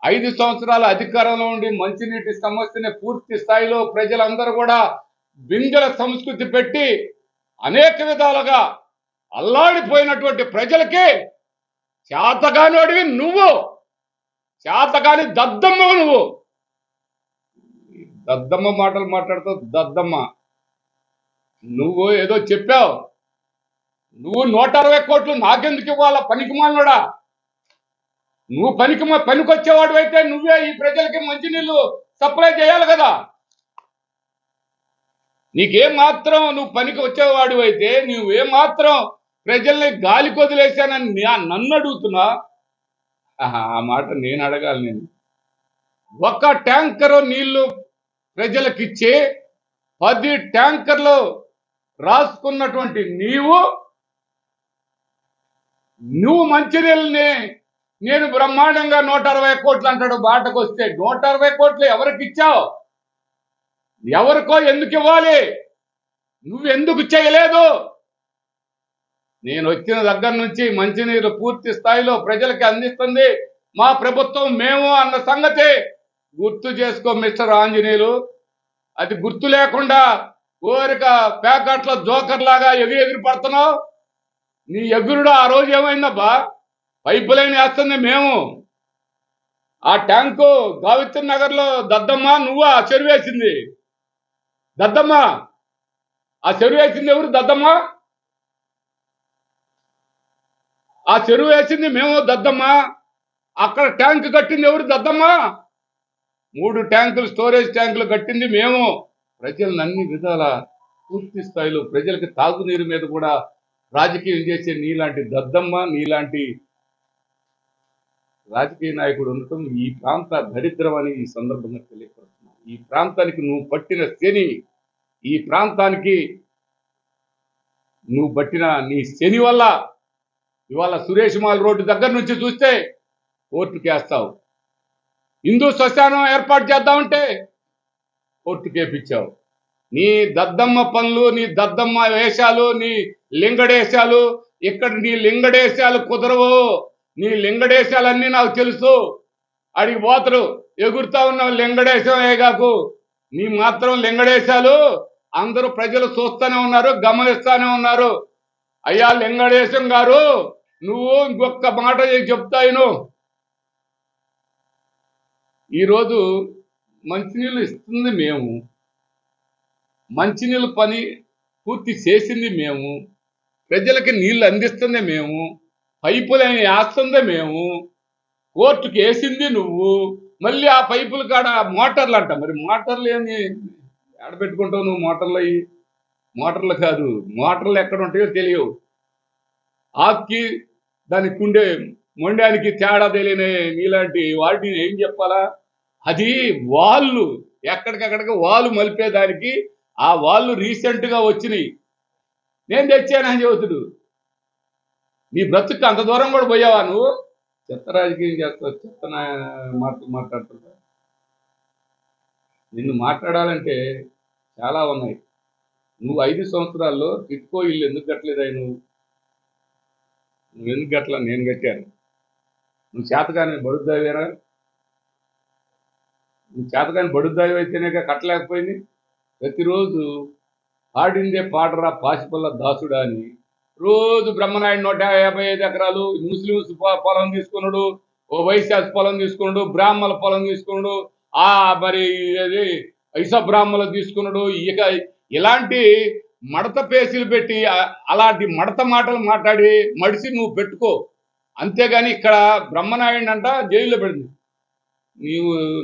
5 సంవత్సరాలు అధికారంలో ఉండి మంచినీటి సమస్యని పూర్తి స్థాయిలో ప్రజలందరూ కూడా బిందెల సంస్కృతి పెట్టి అనేక విధాలుగా అల్లాడిపోయినటువంటి ప్రజలకి చేతగానోడివి నువ్వు, చేతగాని దద్దమ్మ నువ్వు. దద్దమ్మ మాటలు మాట్లాడుతావు, దద్దమ్మ. నువ్వు ఏదో చెప్పావు, నువ్వు 160 కోట్లు నాకెందుకు ఇవ్వాలా పనికిమాలినోడా? నువ్వు పనికొచ్చేవాడు అయితే నువ్వే ఈ ప్రజలకి మంచినీళ్ళు సప్లై చేయాలి కదా. నీకేం మాత్రం నువ్వు పనికి వచ్చేవాడు అయితే నువ్వేమాత్రం ప్రజల్ని గాలి కొదిలేశానని నన్ను అడుగుతున్నా? ఆ మాట నేను అడగాలి. నేను ఒక్క ట్యాంకరు నీళ్లు ప్రజలకిచ్చి 10 ట్యాంకర్లు రాసుకున్నటువంటి నువ్వు మంచినీళ్ళని నేను బ్రహ్మాండంగా 160 కోట్లు అంటాడు. బాటకు వస్తే 160 కోట్లు ఎవరికి ఇచ్చావు? ఎవరికో ఎందుకు ఇవ్వాలి? నువ్వెందుకు చేయలేదు? నేను వచ్చిన దగ్గర నుంచి మంచినీరు పూర్తి స్థాయిలో ప్రజలకి అందిస్తుంది మా ప్రభుత్వం, మేము అన్న సంగతి గుర్తు చేసుకో మిస్టర్ ఆంజనేయులు. అది గుర్తు లేకుండా కోరిక ప్యాకెట్ల జోకర్ లాగా ఎగిరి పడుతున్నావు. నీ ఎగురుడు ఆ రోజు ఏమైందబ్బా? పైపు లైన్ వేస్తుంది మేము. ఆ ట్యాంకు గావిత్రి నగర్లో దద్దమ్మ నువ్వు ఆ చెరువు వేసింది. దద్దమ్మ ఆ చెరువు వేసింది ఎవరు? దద్దమ్మ. ఆ చెరువు వేసింది మేము, దద్దమ్మ. అక్కడ ట్యాంకు కట్టింది ఎవరు? దద్దమ్మ. 3 ట్యాంకులు స్టోరేజ్ ట్యాంకులు కట్టింది మేము. ప్రజలను అన్ని విధాల పూర్తి స్థాయిలో ప్రజలకు తాగునీరు మీద కూడా రాజకీయం చేసే నీలాంటి దద్దమ్మ, నీలాంటి రాజకీయ నాయకుడు ఉండటం ఈ ప్రాంత దరిద్రం అని ఈ సందర్భంగా తెలియపడుతున్నాను. ఈ ప్రాంతానికి నువ్వు పట్టిన శని, ఈ ప్రాంతానికి నువ్వు పట్టిన నీ శని వల్ల ఇవాళ సురేష్ మాల్ రోడ్డు దగ్గర నుంచి చూస్తే కోర్టుకి వేస్తావు. హిందూ శ్మశానం ఏర్పాటు చేద్దామంటే కోర్టుకి వేపించావు. నీ దద్దమ్మ పనులు, నీ దద్దమ్మ వేషాలు, నీ లింగడేశాలు, ఇక్కడ నీ లింగడేశాలు కుదరవు. నీ లింగడేశాలన్నీ నాకు తెలుసు. అడిగి పోతరు ఎగురుతా ఉన్న లింగడేశం ఏగాకు. నీ మాత్రం లింగడేశాలు అందరూ ప్రజలు చూస్తూనే ఉన్నారు, గమనిస్తూనే ఉన్నారు. అయ్యా లింగడేశం గారు, నువ్వు ఇంకొక మాట చెప్తాను. ఈరోజు మంచినీళ్ళు ఇస్తుంది మేము, మంచినీళ్ళు పని పూర్తి చేసింది మేము, ప్రజలకి నీళ్లు అందిస్తుంది మేము, పైపులని వేస్తుంది మేము, కోర్టుకు వేసింది నువ్వు. మళ్ళీ ఆ పైపులు కాడ మోటార్లు అంట. మరి మోటార్లు ఏమి ఆడబెట్టుకుంటావు నువ్వు? మోటార్లు అయ్యి మోటార్లు కాదు, మోటార్లు ఎక్కడ ఉంటాయో తెలియవు. ఆక్కి దానికి ఉండే మొండానికి తేడా తెలియని నీలాంటి వాటిని ఏం చెప్పాలా? అది వాళ్ళు ఎక్కడికక్కడికి వాళ్ళు మలిపేదానికి ఆ వాళ్ళు రీసెంట్గా వచ్చినాయి. నేను తెచ్చానని చెబుతుడు. నీ బ్రతుకు అంత దూరం కూడా పోయావా నువ్వు? చెత్త రాజకీయం చేస్తావు, చెత్త మాట్లాడుతుంటా. నిన్ను మాట్లాడాలంటే చాలా ఉన్నాయి. నువ్వు 5 సంవత్సరాల్లో టిట్కో ఇల్లు ఎందుకు కట్టలేదా? నువ్వు ఎందుకు కట్టలా? నేను కట్టాను. నువ్వు చేతగానే బడుద్దావేరా? నువ్వు చేతగాని బడుద్దావి అయితేనే కట్టలేకపోయింది. ప్రతిరోజు పాడిందే పాడరా పాసిపల్ల దాసుడా అని రోజు బ్రహ్మనాయుడు 155 ఎకరాలు ముస్లిమ్స్ పొలం తీసుకున్నాడు, ఓ వైశాఖ పొలం తీసుకున్నాడు, బ్రాహ్మణుల పొలం తీసుకున్నాడు, మరి ఐస బ్రాహ్మణులు తీసుకున్నాడు. ఇక ఇలాంటి మడత పేసీలు పెట్టి అలాంటి మడత మాటలు మాట్లాడి మడిసి నువ్వు పెట్టుకో. అంతేగాని ఇక్కడ బ్రహ్మనాయుడిని అంట జైల్లో పెట్టింది.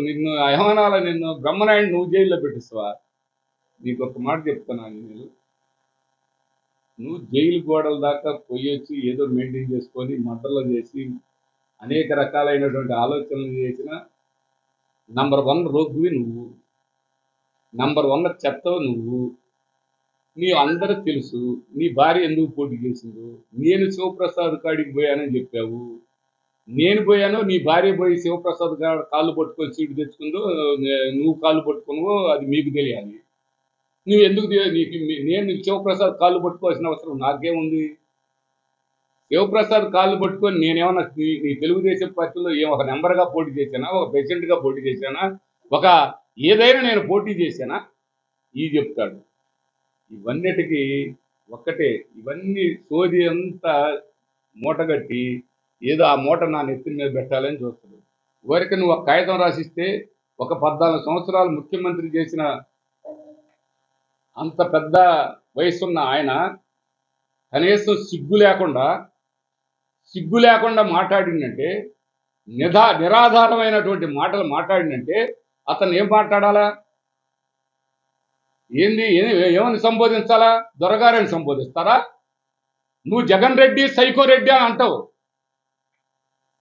నిన్ను అహమానాల నిన్ను బ్రహ్మనాయుడు నువ్వు జైల్లో పెట్టిస్తావా? నీకు ఒక మాట చెప్తున్నాను. నువ్వు జైలు గోడల దాకా పోయొచ్చి ఏదో మెయింటైన్ చేసుకొని మర్డర్లు చేసి అనేక రకాలైనటువంటి ఆలోచనలు చేసిన నంబర్ 1 రోగ్వి నువ్వు, నంబర్ 1 చెత్తవు నువ్వు. నీ అందరూ తెలుసు నీ భార్య ఎందుకు పోటీ చేసిందో. నేను శివప్రసాద్ కాడికి పోయానని చెప్పావు. నేను పోయాను, నీ భార్య పోయి శివప్రసాద్ కాళ్ళు పట్టుకొని సీటు తెచ్చుకుందో, నువ్వు కాళ్ళు పట్టుకున్నావో అది మీకు తెలియాలి. నువ్వు ఎందుకు నేను శివప్రసాద్ కాళ్ళు పట్టుకోవాల్సిన అవసరం నాకేముంది? శివప్రసాద్ కాళ్ళు పట్టుకొని నేనేమన్నా నీ తెలుగుదేశం పార్టీలో ఒక నెంబర్గా పోటీ చేశానా, ఒక ప్రెసిడెంట్గా పోటీ చేశానా, ఒక ఏదైనా నేను పోటీ చేశానా? ఈ చెప్తాడు. ఇవన్నిటికీ ఒక్కటే, ఇవన్నీ సోది అంతా మూటగట్టి ఏదో ఆ మూట నా నెత్తిన మీద పెట్టాలని చూస్తాడు. వరకు నువ్వు ఒక కాగితం రాసిస్తే ఒక 14 సంవత్సరాలు ముఖ్యమంత్రి చేసిన అంత పెద్ద వయసున్న ఆయన కనీసం సిగ్గు లేకుండా మాట్లాడిందంటే, నిరాధారమైనటువంటి మాటలు మాట్లాడిందంటే అతను ఏం మాట్లాడాలా? ఏమని సంబోధించాలా? దొరగారని సంబోధిస్తారా? నువ్వు జగన్ రెడ్డి సైకో రెడ్డి అని అంటావు,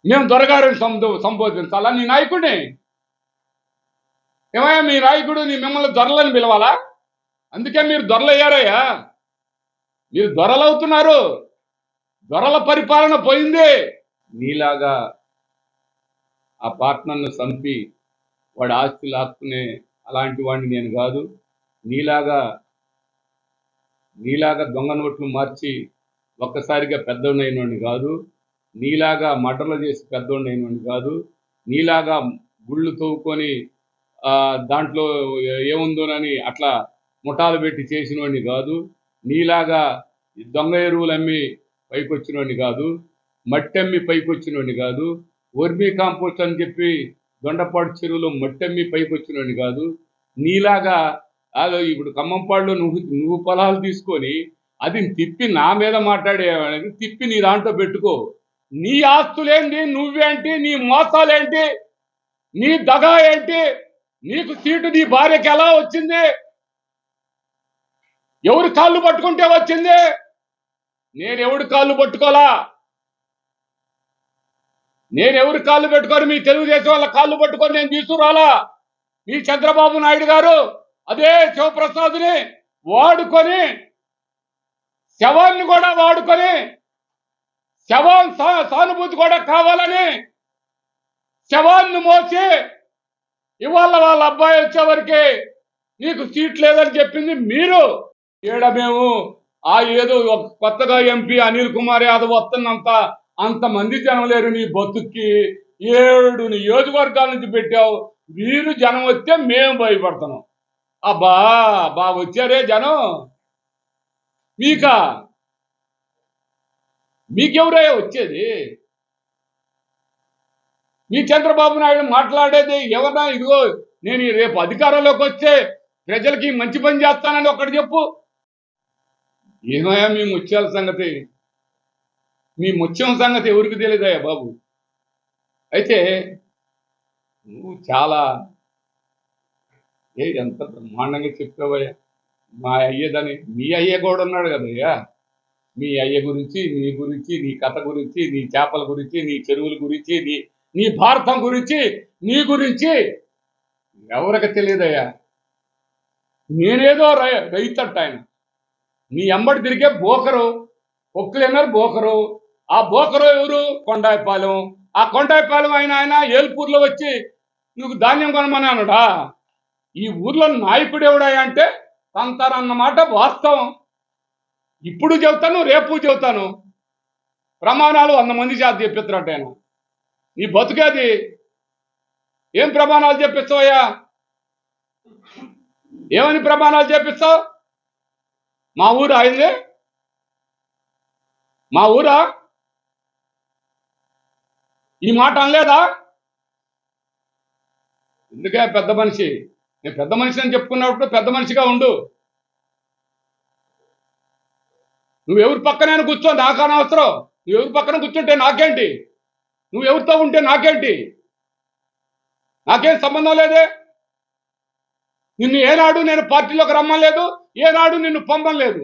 మేము దొరగారని సంబోధించాలా? నీ నాయకుడిని ఏమయ్యా? మీ నాయకుడు మిమ్మల్ని దొరలని పిలవాలా? అందుకే మీరు దొరలయ్యారయ్యా, మీరు దొరలవుతున్నారు. దొరల పరిపాలన పోయింది. నీలాగా ఆ పార్ట్నర్ను చంపి వాడి ఆస్తి లాక్కునే అలాంటి వాడిని నేను కాదు. నీలాగా దొంగ నోట్లు మార్చి ఒక్కసారిగా పెద్దోడినైనోడిని కాదు. నీలాగా మటర్లు చేసి పెద్దోడినైనోడిని కాదు. నీలాగా గుళ్ళు తవ్వుకొని దాంట్లో ఏముందోనని అట్లా ముఠాలు పెట్టి చేసినోడిని కాదు. నీలాగా దొంగ ఎరువులు అమ్మి పైకొచ్చినోడిని కాదు. మట్టి అమ్మి పైకొచ్చినోడిని కాదు. వర్మీ కాంపోస్ట్ అని చెప్పి దొండపాడు చెరువులో మట్టి అమ్మి పైకొచ్చినోడిని కాదు. నీలాగా ఇప్పుడు ఖమ్మంపాడులో నువ్వు పొలాలు తీసుకొని అది తిప్పి నా మీద మాట్లాడేవాడిని తిప్పి నీ దాంట్లో పెట్టుకో. నీ ఆస్తులేంటి, నువ్వేంటి, నీ మోసాలేంటి, నీ దగా ఏంటి, నీకు సీటు నీ భార్యకి ఎలా వచ్చింది? ఎవరు కాళ్ళు పట్టుకుంటే వచ్చింది? నేను ఎవడు కాళ్ళు పట్టుకోలా. నేను ఎవరు కాళ్ళు పెట్టుకొని మీ తెలుగుదేశం వాళ్ళ కాళ్ళు పట్టుకొని నేను తీసుకురాలా. మీ చంద్రబాబు నాయుడు గారు అదే శివప్రసాద్ని వాడుకొని, శవాన్ని కూడా వాడుకొని, శవం సానుభూతి కూడా కావాలని శవాన్ని మోసి ఇవాళ వాళ్ళ అబ్బాయి వచ్చేవరికి నీకు సీట్ లేదని చెప్పింది మీరు. ఈడ మేము ఏదో కొత్తగా ఎంపీ అనిల్ కుమార్ యాదవ్ వస్తున్నంత అంతమంది జనం లేరు నీ బతుక్కి. 7 నియోజకవర్గాల నుంచి పెట్టావు. మీరు జనం వస్తే మేము భయపడుతున్నాం. అబ్బా వచ్చారే జనం. మీకెవరయ్యా వచ్చేది? మీ చంద్రబాబు నాయుడు మాట్లాడేది ఎవరన్నా ఇదిగో నేను రేపు అధికారంలోకి వస్తే ప్రజలకి మంచి పని చేస్తానని ఒక్కటి చెప్పు. ఏమయ్యా మీ ముత్యాల సంగతి? మీ ముత్యం సంగతి ఎవరికి తెలియదయ్యా బాబు. అయితే నువ్వు చాలా ఎంత బ్రహ్మాండంగా చెప్పావయ్యా. మా అయ్యదని మీ అయ్య కూడా ఉన్నాడు కదయ్యా. మీ అయ్య గురించి, నీ గురించి, నీ కథ గురించి, నీ చేపల గురించి, నీ చెరువుల గురించి, నీ భారతం గురించి, నీ గురించి ఎవరికి తెలియదయ్యా. నేనేదో రైతట్ట ఆయన. నీ ఎంబడి తిరిగే బోకరు, ఒక్కలేనారు బోకరు. ఆ బోకరు ఎవరు? కొండాయిపాలెం. ఆ కొండాయిపాలెం ఆయన ఏల్పూర్లో వచ్చి నువ్వు ధాన్యం కొనమని అన్నాడా? ఈ ఊర్లో నాయకుడు ఎవడా అంటే తంతారన్నమాట వాస్తవం. ఇప్పుడు చెబుతాను, రేపు చెబుతాను. ప్రమాణాలు 100 మంది చేత చెప్పిస్తున్నట్టు ఆయన. నీ బతుకేది. ఏం ప్రమాణాలు చెప్పిస్తావయ్యా? ఏమని ప్రమాణాలు చేపిస్తావు? మా ఊరు అయింది, మా ఊరా? ఈ మాట అనలేదా? ఎందుకే పెద్ద మనిషి? నేను పెద్ద మనిషి అని చెప్పుకున్నప్పుడు పెద్ద మనిషిగా ఉండు. నువ్వెవరి పక్కనైనా కూర్చో, నాకు అనవసరం. నువ్వెవరి పక్కన కూర్చుంటే నాకేంటి? నువ్వెవరితో ఉంటే నాకేంటి? నాకేం సంబంధం లేదే. నిన్ను ఏనాడు నేను పార్టీలోకి రమ్మలేదు, ఏనాడు నిన్ను పంపలేదు.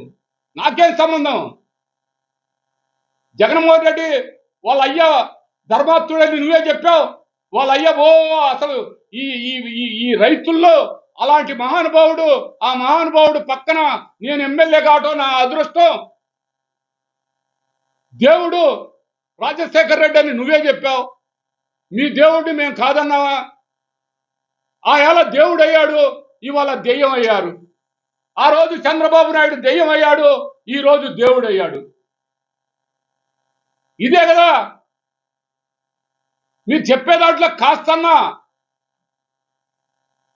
నాకేం సంబంధం? జగన్మోహన్ రెడ్డి వాళ్ళ అయ్య ధర్మాత్ముడని నువ్వే చెప్పావు. వాళ్ళ అయ్య అసలు ఈ రైతుల్లో అలాంటి మహానుభావుడు, ఆ మహానుభావుడు పక్కన నేను ఎమ్మెల్యే కావటం నా అదృష్టం. దేవుడు రాజశేఖర్ రెడ్డి అని నువ్వే చెప్పావు. మీ దేవుడిని మేము కాదన్నావా? ఏళ దేవుడు అయ్యాడు, ఇవాళ దెయ్యం అయ్యారు. ఆ రోజు చంద్రబాబు నాయుడు దెయ్యం అయ్యాడు, ఈ రోజు దేవుడు అయ్యాడు. ఇదే కదా మీరు చెప్పే దాంట్లో కాస్తన్నా.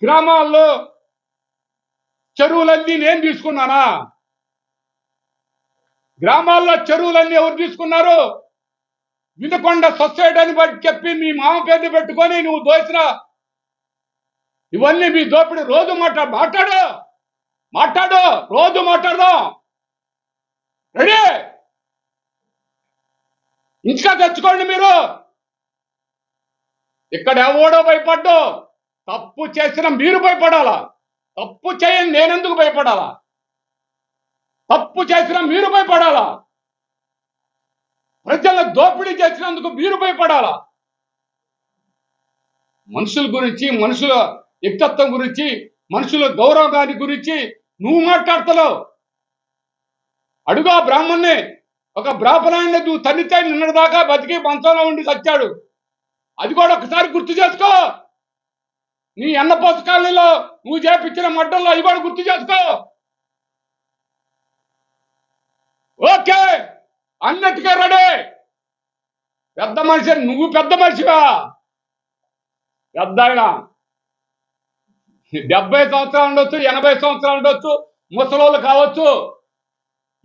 గ్రామాల్లో చెరువులన్నీ నేను తీసుకున్నానా? గ్రామాల్లో చెరువులన్నీ ఎవరు తీసుకున్నారు? వినుకొండ సొసైటీ అని బట్టి చెప్పి మీ మామ పేరు పెట్టుకొని నువ్వు దోచిన ఇవన్నీ మీ దోపిడి. రోజు మాట్లాడు, రోజు మాట్లాడదాం. రెడీ? ఇంకా తెచ్చుకోండి మీరు. ఇక్కడ ఎవడో భయపడ్డు. తప్పు చేసిన మీరు భయపడాలా? తప్పు చేయని నేనెందుకు భయపడాలా? తప్పు చేసిన మీరు భయపడాలా? ప్రజల దోపిడీ చేసినందుకు మీరు భయపడాలా? మనుషుల గురించి, మనుషుల వ్యక్తిత్వం గురించి, మనుషుల గౌరవాన్ని గురించి నువ్వు మాట్లాడుతున్నావు. అడుగు ఆ బ్రాహ్మణ్ణి. ఒక బ్రాహ్మణాన్ని నువ్వు తన్నితే నిన్నటిదాకా బతికి మంచంలో ఉండి చచ్చాడు. అది కూడా ఒకసారి గుర్తు చేసుకో. నీ అన్న పుస్తకాలలో నువ్వు చేపించిన మడ్డల్లో అవి కూడా గుర్తు చేసుకో. ఓకే, అన్నట్టుగా రెడీ. పెద్ద మనిషి నువ్వు, పెద్ద మనిషివా? పెద్ద ఆయన 70 సంవత్సరాలు ఉండొచ్చు, 80 సంవత్సరాలు ఉండొచ్చు, ముసలోళ్ళు కావచ్చు.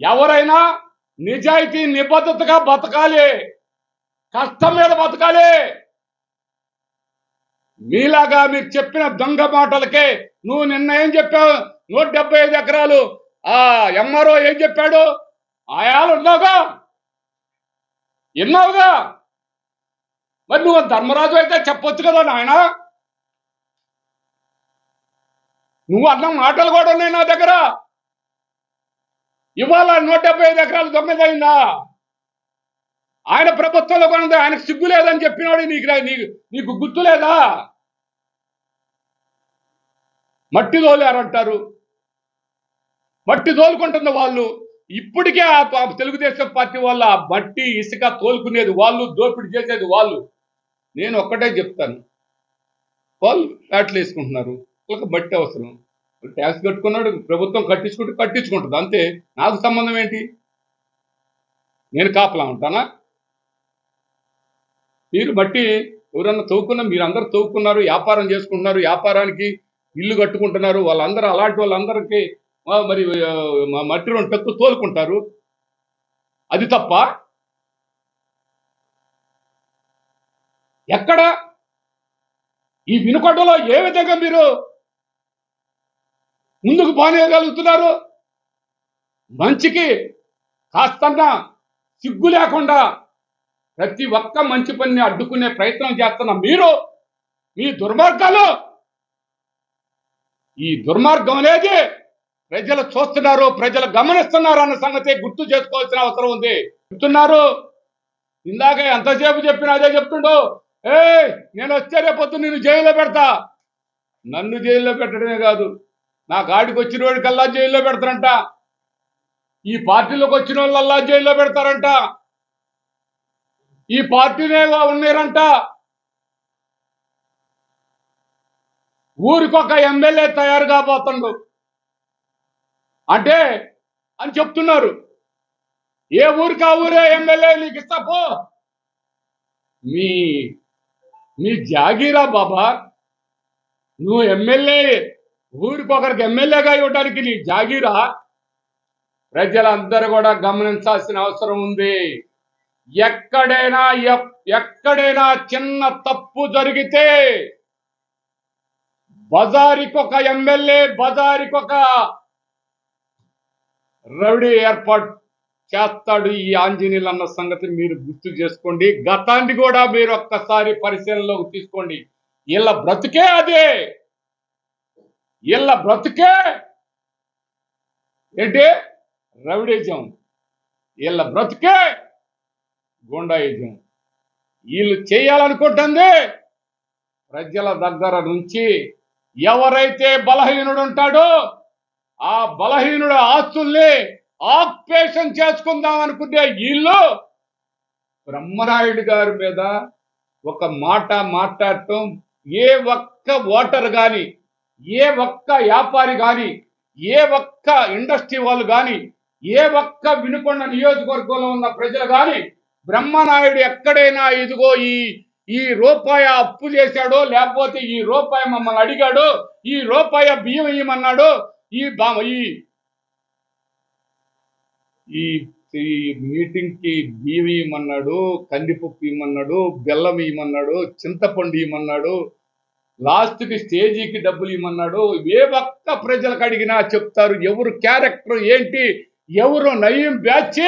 ఎవరైనా నిజాయితీ నిబద్ధతగా బతకాలి, కష్టం మీద బతకాలి. మీలాగా మీరు చెప్పిన దొంగ మాటలకే నువ్వు నిన్న ఏం చెప్పావు? 175 ఎకరాలు. ఎంఆర్ఓ ఏం చెప్పాడు? ఆయాలు విన్నావుగా. మరి నువ్వు ధర్మరాజు అయితే చెప్పొచ్చు కదా నాయన. నువ్వు అన్న మాటలు కూడా ఉన్నాయి నా దగ్గర. ఇవాళ 175 ఎకరాలు దొంగదైందా? ఆయన ప్రభుత్వంలో కొన్నది. ఆయనకు సిగ్గు లేదని చెప్పినవాడు నీకు గుర్తు లేదా? మట్టి తోలారంటారు. మట్టి తోలుకుంటున్న వాళ్ళు ఇప్పటికే ఆ తెలుగుదేశం పార్టీ వాళ్ళ మట్టి ఇసుక తోలుకునేది వాళ్ళు, దోపిడీ చేసేది వాళ్ళు. నేను ఒక్కటే చెప్తాను, వాళ్ళు ఫ్లాట్లు వేసుకుంటున్నారు, వాళ్ళకి మట్టి అవసరం, ట్యాక్స్ కట్టుకున్నాడు, ప్రభుత్వం కట్టించుకుంటుంది అంతే. నాకు సంబంధం ఏంటి? నేను కాపలా ఉంటానా? మీరు మట్టి ఎవరన్నా తవ్వుకున్నా, మీరు అందరూ తవ్వుకున్నారు, వ్యాపారం చేసుకుంటున్నారు, వ్యాపారానికి ఇల్లు కట్టుకుంటున్నారు, వాళ్ళందరూ అలాంటి వాళ్ళందరికీ మరి మట్టి 2 పెద్ద తోలుకుంటారు. అది తప్ప ఎక్కడ ఈ వినుకొండలో ఏ విధంగా మీరు ముందుకు పోనేయగలుగుతున్నారు? మంచికి కాస్తన్నా సిగ్గు లేకుండా ప్రతి ఒక్క మంచి పనిని అడ్డుకునే ప్రయత్నం చేస్తున్న మీరు, మీ దుర్మార్గాలు, ఈ దుర్మార్గం అనేది ప్రజలు చూస్తున్నారు, ప్రజలు గమనిస్తున్నారు అన్న సంగతి గుర్తు చేసుకోవాల్సిన అవసరం ఉంది. చెప్తున్నారు, ఇందాక ఎంతసేపు చెప్పినా అదే చెప్తుండో, నేను వచ్చే రేపొద్దు నేను జైల్లో పెడతా. నన్ను జైల్లో పెట్టడమే కాదు, నా కాడికి వచ్చిన వాడికల్లా జైల్లో పెడతారంట, ఈ పార్టీలోకి వచ్చిన వాళ్ళల్లా జైల్లో పెడతారంట, ఈ పార్టీనే ఉన్నారంట. ఊరికొక ఎమ్మెల్యే తయారు కాబోతుండు అంటే అని చెప్తున్నారు. ఏ ఊరికి ఆ ఊరే ఎమ్మెల్యే నీకు ఇస్తా పో. మీ జాగీరా బాబా, నువ్వు ఎమ్మెల్యే, ఊరికొకరికి ఎమ్మెల్యేగా ఇవ్వడానికి నీ జాగీరా? ప్రజలందరూ కూడా గమనించాల్సిన అవసరం ఉంది. ఎక్కడైనా చిన్న తప్పు జరిగితే బజారికొక ఎమ్మెల్యే, బజారికొక రౌడీ ఏర్పాటు చేస్తాడు ఈ ఆంజనేయులు అన్న సంగతి మీరు గుర్తు చేసుకోండి. గతాన్ని కూడా మీరు ఒక్కసారి పరిశీలనలోకి తీసుకోండి. వీళ్ళ బ్రతుకే అదే, వీళ్ళ బ్రతుకే ఏంటి? రౌడీజం. వీళ్ళ బ్రతుకే గుండాయిజం. వీళ్ళు చేయాలనుకుంటుంది ప్రజల దగ్గర నుంచి ఎవరైతే బలహీనుడు ఉంటాడో ఆ బలహీనుడు ఆస్తుల్ని ఆక్యుపేషన్ చేసుకుందాం అనుకుంటే వీళ్ళు బ్రహ్మనాయుడు గారి మీద ఒక మాట మాట్లాడటం, ఏ ఒక్క ఓటర్ కానీ, ఏ ఒక్క వ్యాపారి కానీ, ఏ ఒక్క ఇండస్ట్రీ వాళ్ళు కానీ, ఏ ఒక్క వినుకొండ నియోజకవర్గంలో ఉన్న ప్రజలు కానీ బ్రహ్మనాయుడు ఎక్కడైనా ఇదిగో ఈ రూపాయి అప్పు చేశాడో, లేకపోతే ఈ రూపాయి మమ్మల్ని అడిగాడు, ఈ రూపాయి బియ్యం ఇయ్యమన్నాడు, ఈ మీటింగ్ కి బియ్యం ఇవ్వమన్నాడు, కందిపప్పు ఇవ్వమన్నాడు, బెల్లం ఇవ్వమన్నాడు, చింతపండు ఇవ్వమన్నాడు, లాస్ట్ కి స్టేజీకి డబ్బులు ఇవ్వమన్నాడు, ఏ ఒక్క ప్రజలకు అడిగినా చెప్తారు ఎవరు క్యారెక్టర్ ఏంటి, ఎవరు నయం బ్యాచ్.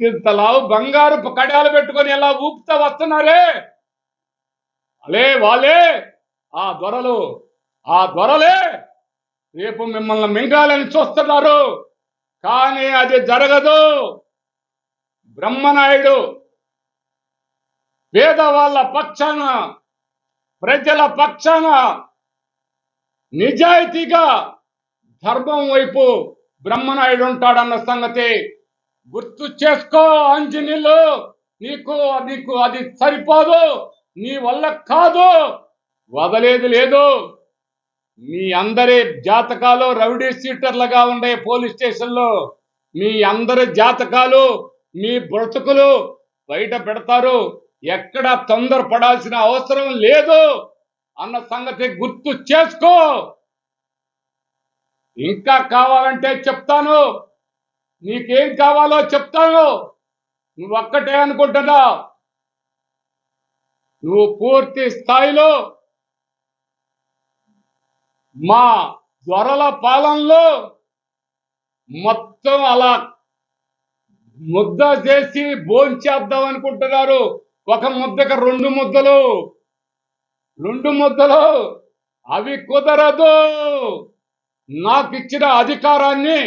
ఇంతలావు బంగారు కడాలు పెట్టుకొని ఎలా ఊపుతా వస్తున్నారే వాళ్ళే ఆ దొరలే రేపు మిమ్మల్ని మింగాలని చూస్తున్నారు. కానీ అది జరగదు. బ్రహ్మనాయుడు పేదవాళ్ళ పక్షాన, ప్రజల పక్షాన నిజాయితీగా ధర్మం వైపు బ్రహ్మనాయుడు ఉంటాడన్న సంగతి గుర్తు చేసుకో. ఆంజనేయులు, నీకు అది సరిపోదు, నీ వల్ల కాదు, వదలేదు లేదు. మీ అందరి జాతకాలు రౌడీ సీటర్లుగా ఉండే పోలీస్ స్టేషన్లో మీ అందరి జాతకాలు, మీ బ్రతుకులు బయట పెడతారు. ఎక్కడ తొందరపడాల్సిన అవసరం లేదు అన్న సంగతి గుర్తు చేసుకో. ఇంకా కావాలంటే చెప్తాను, నీకేం కావాలో చెప్తాను. నువ్వు ఒక్కటే అనుకుంటున్నావు, నువ్వు పూర్తి స్థాయిలో మా దొరల పాలనలో మొత్తం అలా ముద్ద చేసి భోంచేద్దాం అనుకుంటున్నారు. ఒక ముద్దకు 2 ముద్దలు, అవి కుదరదు. నాకు ఇచ్చిన అధికారాన్ని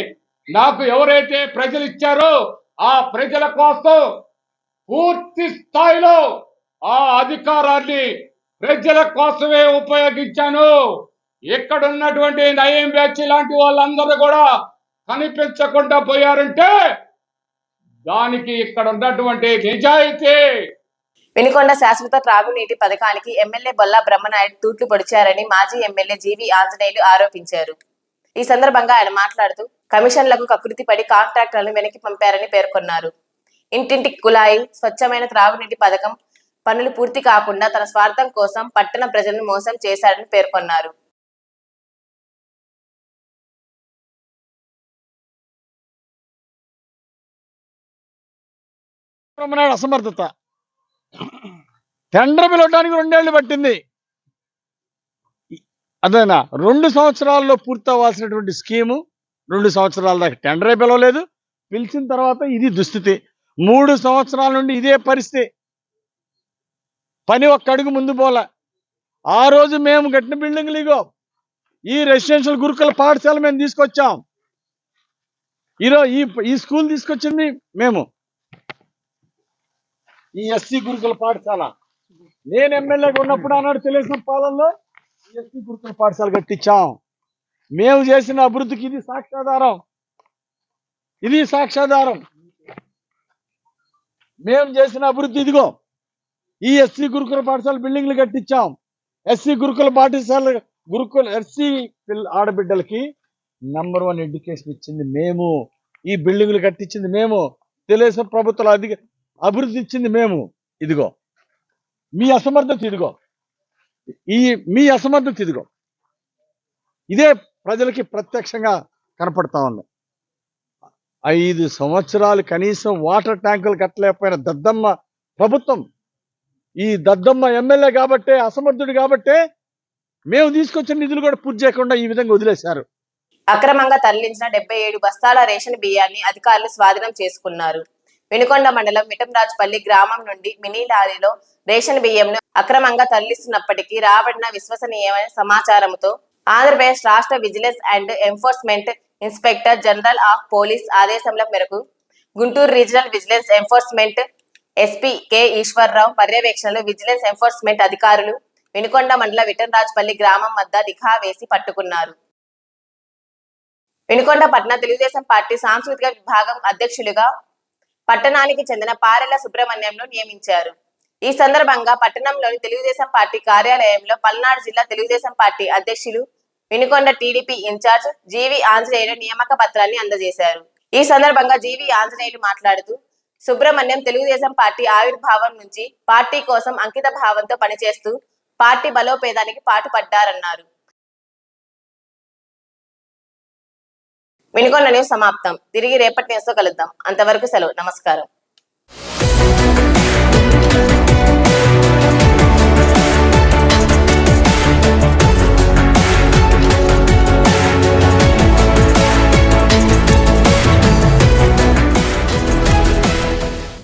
నాకు ఎవరైతే ప్రజలు ఇచ్చారో ఆ ప్రజల కోసం పూర్తి స్థాయిలో ఆ అధికారాన్ని ప్రజల కోసమే ఉపయోగించాను. ఇక్కడ ఉన్నటువంటి నయం బ్యాచ్ లాంటి వాళ్ళందరూ కూడా కనిపించకుండా పోయారంటే దానికి ఇక్కడ ఉన్నటువంటి నిజాయితీ. వినుకొండ శాశ్వత త్రాగునీటి పథకానికి ఎమ్మెల్యే బొల్లా బ్రహ్మనాయుడు తూట్లు పొడిచారని మాజీ ఎమ్మెల్యే జీవి ఆంజనేయులు ఆరోపించారు. ఈ సందర్భంగా ఆయన మాట్లాడుతూ కమిషన్లకు కకృతి పడి కాంట్రాక్టర్లను వెనక్కి పంపారని పేర్కొన్నారు. ఇంటింటికి కుళాయి, స్వచ్ఛమైన త్రాగునీటి పథకం పనులు పూర్తి కాకుండా తన స్వార్థం కోసం పట్టణ ప్రజలను మోసం చేశారని పేర్కొన్నారు. బ్రహ్మనాయుడు అసమర్థత. టెండర్ పిలవడానికి 2 ఏళ్ళు పట్టింది. అదేనా 2 సంవత్సరాల్లో పూర్తవ్వాల్సినటువంటి స్కీము 2 సంవత్సరాల దాకా టెండరే పిలవలేదు. పిలిచిన తర్వాత ఇది దుస్థితి. 3 సంవత్సరాల నుండి ఇదే పరిస్థితి. పని ఒక్క అడుగు ముందు పోలే. ఆ రోజు మేము కట్టిన బిల్డింగ్లు ఇగో ఈ రెసిడెన్షియల్ గురుకుల పాఠశాల మేము తీసుకొచ్చాం. ఈరోజు ఈ స్కూల్ తీసుకొచ్చింది మేము. ఈ ఎస్సీ గురుకుల పాఠశాల నేను ఎమ్మెల్యేగా ఉన్నప్పుడు ఆనాడు తెలుగుదేశం పాలనలో ఈ ఎస్సీ గురుకుల పాఠశాల కట్టించాం. మేము చేసిన అభివృద్ధికి ఇది సాక్ష్యాధారం. ఇది సాక్ష్యాధారం. మేము చేసిన అభివృద్ధి ఇదిగో ఈ ఎస్సీ గురుకుల పాఠశాల బిల్డింగ్లు కట్టించాం. ఎస్సీ గురుకుల పాఠశాల ఎస్సీ ఆడబిడ్డలకి #1 ఎడ్యుకేషన్ ఇచ్చింది మేము. ఈ బిల్డింగ్లు కట్టించింది మేము. తెలుగుదేశం ప్రభుత్వాలు అభివృద్ధి ఇచ్చింది మేము. ఇదిగో మీ అసమర్థత. ఇదిగో మీ అసమర్థత. ఇదిగో ఇదే ప్రజలకి ప్రత్యక్షంగా కనపడతా ఉంది. 5 సంవత్సరాలు కనీసం వాటర్ ట్యాంకులు కట్టలేకపోయిన దద్దమ్మ ప్రభుత్వం. ఈ దద్దమ్మ ఎమ్మెల్యే కాబట్టే, అసమర్థుడు కాబట్టే మేము తీసుకొచ్చిన నిధులు కూడా పూర్తి చేయకుండా ఈ విధంగా వదిలేశారు. అక్రమంగా తరలించిన 77 బస్తాల రేషన్ బియ్యాన్ని అధికారులు స్వాధీనం చేసుకున్నారు. వినుకొండ మండలం మిటంరాజుపల్లి గ్రామం నుండి మినీ లారీలో రేషన్ బియ్యంను అక్రమంగా తరలిస్తున్నప్పటికీ రాబడిన విశ్వసనీయమైన సమాచారంతో ఆంధ్రప్రదేశ్ రాష్ట్ర vigilance and enforcement inspector general of police ఆదేశముల మేరకు Guntur regional vigilance enforcement SP K Eswara Rao పర్యవేక్షణలో విజిలెన్స్ ఎన్ఫోర్స్మెంట్ అధికారులు వినుకొండ మండల విటంరాజుపల్లి గ్రామం వద్ద నిఘా వేసి పట్టుకున్నారు. వినుకొండ పట్టణ తెలుగుదేశం పార్టీ సాంస్కృతిక విభాగం అధ్యక్షులుగా పట్టణానికి చెందిన పారెల సుబ్రహ్మణ్యంను నియమించారు. ఈ సందర్భంగా పట్టణంలోని తెలుగుదేశం పార్టీ కార్యాలయంలో పల్నాడు జిల్లా తెలుగుదేశం పార్టీ అధ్యక్షులు వినుకొండ టీడీపీ ఇన్ఛార్జ్ జీవి ఆంజనేయులు నియామక పత్రాన్ని అందజేశారు. ఈ సందర్భంగా జీవి ఆంజనేయులు మాట్లాడుతూ సుబ్రహ్మణ్యం తెలుగుదేశం పార్టీ ఆవిర్భావం నుంచి పార్టీ కోసం అంకిత భావంతో పనిచేస్తూ పార్టీ బలోపేతానికి పాటుపడ్డారన్నారు. వినుకొండ న్యూస్ సమాప్తం. తిరిగి రేపటి న్యూస్ తో కలుద్దాం. అంతవరకు సెలవు. నమస్కారం.